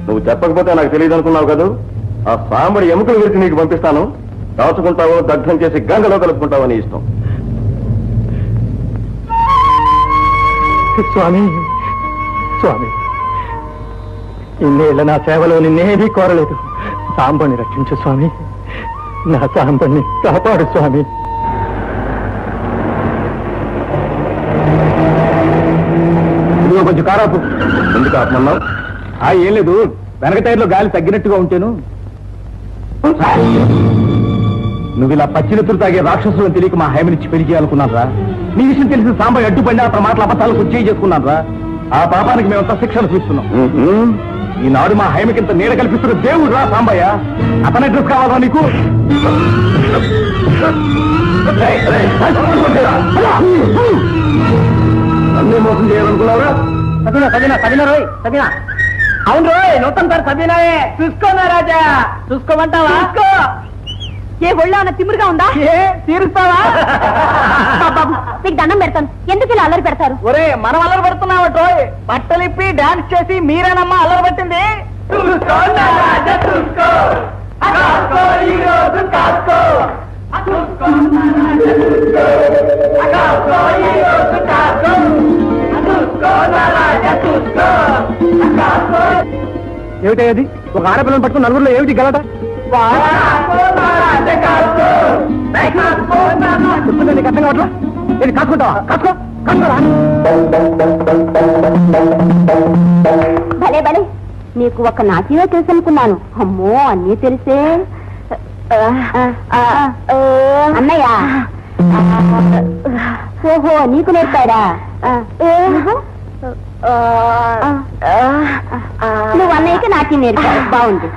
నువ్వు చెప్పకపోతే నాకు తెలియదు అనుకున్నావు కదా. ఆ సాంబడి ఎముకలు విరిచి నీకు పంపిస్తాను, దాచుకుంటావో దగ్ధం చేసి గంగలో కలుపుకుంటావో నీ ఇష్టం. స్వామి, స్వామి, ఇన్నేళ్ల నా సేవలో నిన్నేమీ కోరలేదు. సాంబడిని రక్షించు స్వామి, నా సాంబడిని కాపాడు స్వామి. ఇదిగో కొంచెం కారాపు. ఎందుకు ఆపమన్నావు? ఏం లేదు, వెనక టైర్లో గాలి తగ్గినట్టుగా ఉంటేను. నువ్వు ఇలా పచ్చినెత్తులు తాగే రాక్షసులను తెలియక మా హేమనిచ్చి పెళ్లి చేయాలనుకున్నారా? నీ విషయం తెలిసిన సాంబయ్య అడ్డుపడి అతని మాటల అబద్ధాలకు చేసుకున్నారా? ఆ పాపానికి మేమంతా శిక్షలు చూస్తున్నాం. ఈనాడు మా హైమకింత నీడ కల్పిస్తున్న దేవుడు రా సాంబయ్య. అతని అడ్రస్ కావాలా నీకు? అన్నీ మోసం చేయాలనుకున్నారా? అవును రోయ్, నూతన్ సార్ సబీనాయే. చూసుకోనా రాజా, చూసుకోమంటావా? ఏ ఒళ్ళో ఉన్న తిమ్మురుగా ఉందా? ఏ తీరుస్తావా? బాబు, మీకు దండం పెడతాను, ఎందుకు ఇలా అల్లరి పెడతారు? ఒరే, మనం అల్లరి పడుతున్నావట. బట్టలిప్పి డాన్స్ చేసి మీరేనమ్మా అల్లరి పట్టింది. ఏమిటది? ఒక ఆడపిల్లని పట్టుకుని నలుగురిలో ఏమిటి గలట? నీకు అర్థం కావట్లా? నేను కాసుకుంటావా? కాసుకో, కాసుకోరా. భలే భలే, నీకు ఒక నాట్యమే తెలుసు అనుకున్నాను. అమ్మో, అన్నీ తెలిసే. అన్నయ్య, ఓహో నీకు నేర్పాడా నువ్వు అన్నయ్యకి నాట్యం నేర్పాడు బాగుంది.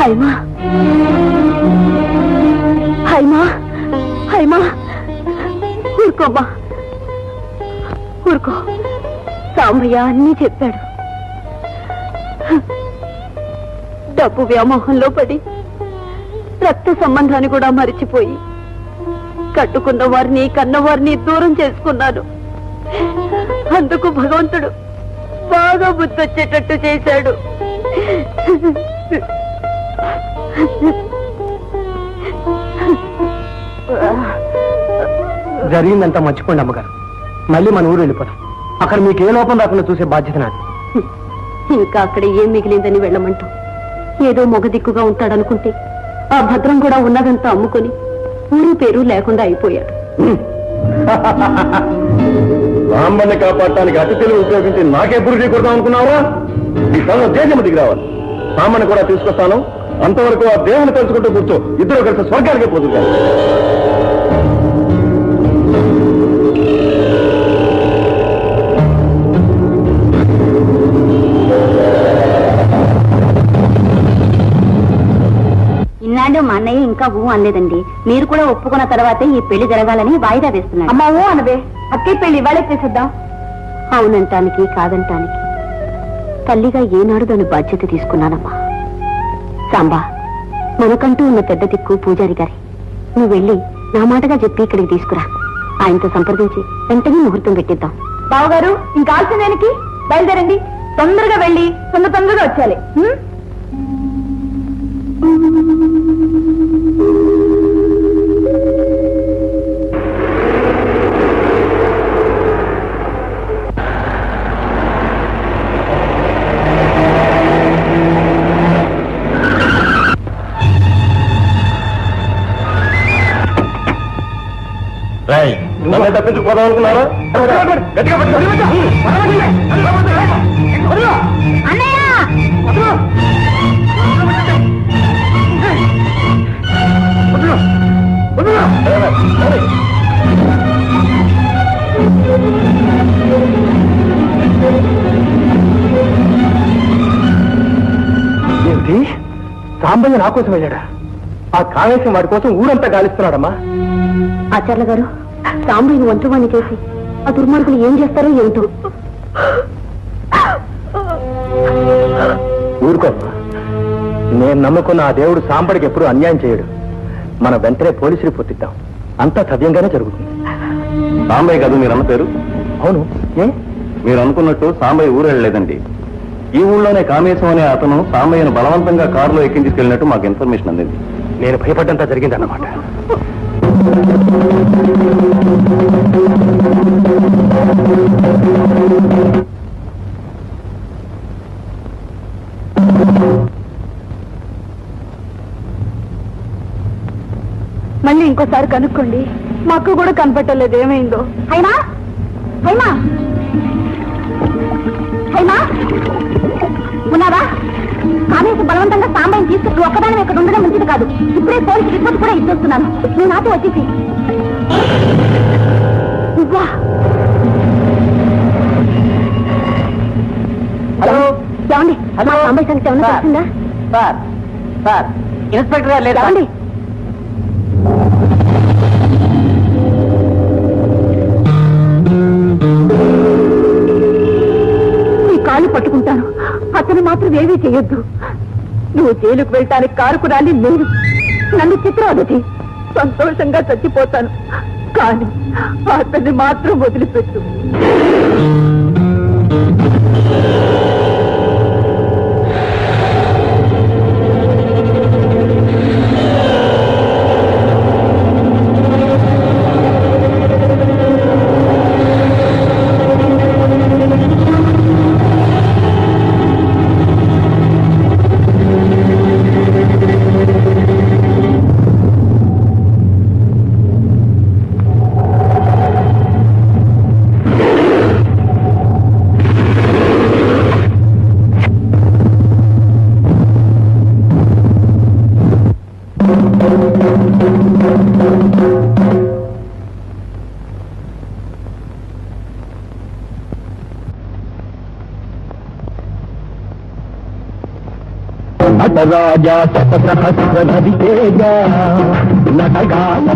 హైమా హైమా హైమా ఊరుకోమ్మా ఊరుకో. సాంబయ్య అన్నీ చెప్పాడు. డబ్బు వ్యామోహంలో పడి రక్త సంబంధాన్ని కూడా మరిచిపోయి కట్టుకున్న వారిని కన్నవారిని దూరం చేసుకున్నాను. అందుకు భగవంతుడు బాగా బుద్ధి వచ్చేటట్టు చేశాడు. జరిగిందంతా మర్చిపోండి అమ్మగారు. మళ్ళీ మన ఊరు వెళ్ళిపోతాం. అక్కడ మీకు ఏ లోపం రాకుండా చూసే బాధ్యత నాది. ఇంకా అక్కడ ఏం మిగిలిందని వెళ్ళమంటూ ఏదో మొగ దిక్కుగా ఉంటాడనుకుంటే ఆ భద్రం కూడా ఉన్నదంతా అమ్ముకొని ఊరి పేరు లేకుండా అయిపోయాడు. రాంబని కాపాడటానికి అతి తెలివి ఉపయోగించి నాకే పురుషి కొడతాం అనుకున్నావా? ఈ స్థలంలో దేశం దిగి రావాలి. రామని కూడా తీసుకొస్తాను. అంతవరకు ఆ దేవుని తెలుసుకుంటూ కూర్చో. ఇద్దరు కలిసి స్వర్గానికి పోతుంటారు. ఇన్నాళ్ళు మా అన్నయ్య ఇంకా ఊ అనలేదండి. మీరు కూడా ఒప్పుకున్న తర్వాతే ఈ పెళ్లి జరగాలని వాయిదా వేస్తున్నాడు. అమ్మా ఊ అనవే, అక్కయ్య పెళ్లి ఇవాళే చేసేద్దాం. అవునంటానికి కాదంటానికి తల్లిగా ఏనాడు దాని బాధ్యత తీసుకున్నానమ్మా. సాంబా, మనకంటూ ఉన్న పెద్ద దిక్కు పూజారి గారి. నువ్వు వెళ్ళి నా మాటగా చెప్పి ఇక్కడికి తీసుకురా. ఆయనతో సంప్రదించి వెంటనే ముహూర్తం పెట్టిద్దాం. బావగారు ఇంకా ఆల్సిందానికి బయలుదేరండి. తొందరగా వెళ్ళి తొందరగా వచ్చాలి. తప్పించుకోదాం అనుకున్నారా? ఏమిటి? సాంబయ్య నా కోసం వెళ్ళాడా? ఆ కాళేశం వాడి కోసం ఊరంతా గాలిస్తున్నాడమ్మా. ఆచార్ల గారు, సాంబయ్యను వంటవాణ్ణి చేసి ఆ దుర్మార్గులు ఏం చేస్తారో ఏమిటో. ఊరుకోమ్మా. నేను నమ్ముకున్న ఆ దేవుడు సాంబడికి ఎప్పుడూ అన్యాయం చేయడు. మనం వెంటనే పోలీసు రిపోర్ట్ ఇద్దాం. అంతా సవ్యంగానే జరుగుతుంది. సాంబయ్య కాదు మీరు అన్న పేరు? అవును. ఏ? మీరు అనుకున్నట్టు సాంబయ్య ఊరు వెళ్ళలేదండి. ఈ ఊళ్ళోనే కామేశం అనే అతను సాంబయ్యను బలవంతంగా కారులో ఎక్కించుకెళ్ళినట్టు మాకు ఇన్ఫర్మేషన్ అందింది. నేను భయపడ్డంతా జరిగిందన్నమాట. మళ్ళీ ఇంకోసారి కనుక్కోండి. మాకు కూడా కనపట్టలేదు ఏమైందో. హైమా, హైమా, హైమా, ఉన్నావా? కామేశ బలవంతంగా సాంబయ్యని తీసుకుని ఒక్కదాని ఇక్కడ ఉండడం మంచిది కాదు. ఇప్పుడే పోలీసు రిపోర్ట్ కూడా ఇచ్చేస్తున్నాను. నువ్వు నాతో వచ్చేసి. హలో, ఏమండి? మా సాంబయ్య సంగతి ఏమన్నా తెలిసిందా? సార్ సార్ ఇన్స్పెక్టర్ గారు లేదు. ఏమండి? నీ కాళ్ళు పట్టుకుంటాను. అతను మాత్రం ఏమీ చేయొద్దు. నువ్వు జైలుకు వెళ్ళటానికి కారుకురాలి నేను. నన్ను చిత్రవదతి. సంతోషంగా చచ్చిపోతాను, కానీ అతన్ని మాత్రం వదిలిపెట్టు. నటరాజా సహస్రధికేజ నటగాన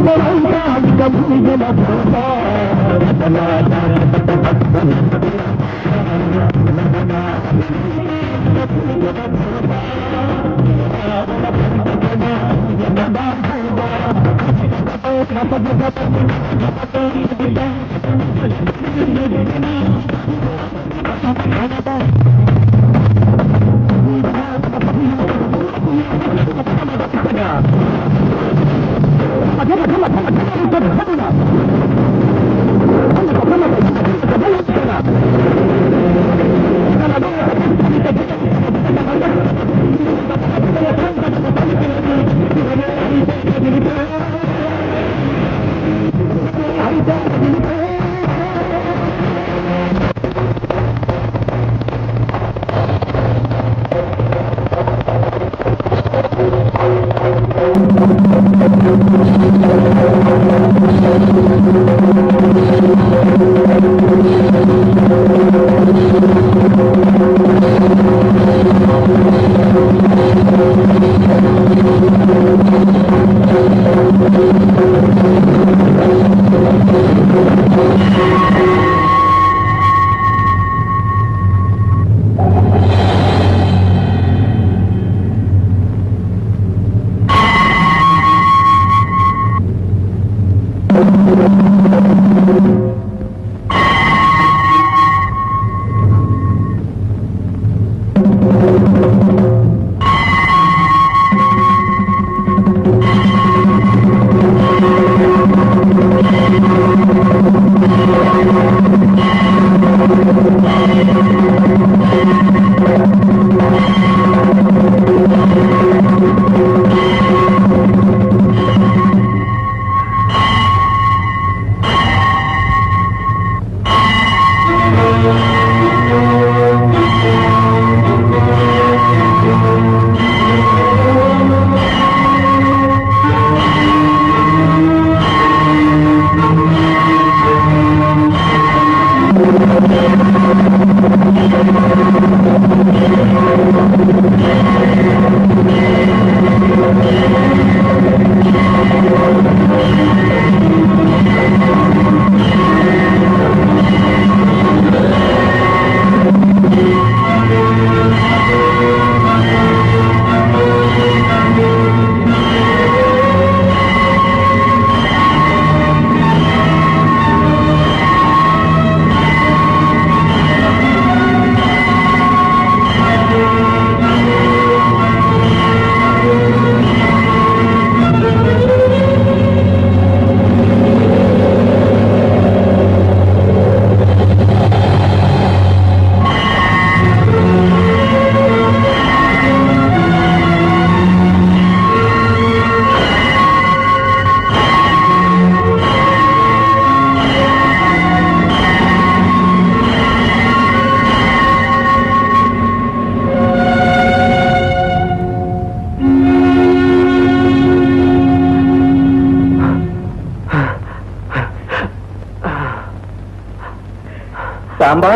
సాంబా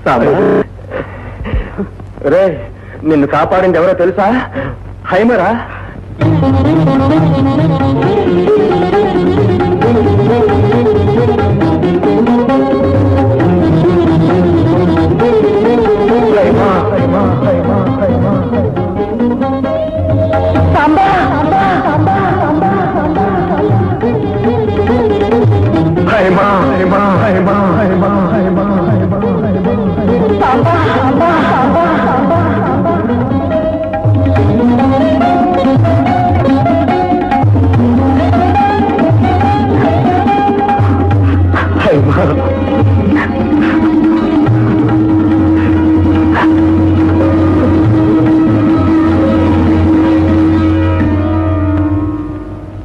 సాంబా రే నిన్ను కాపాడింది ఎవరో తెలుసా హైమరా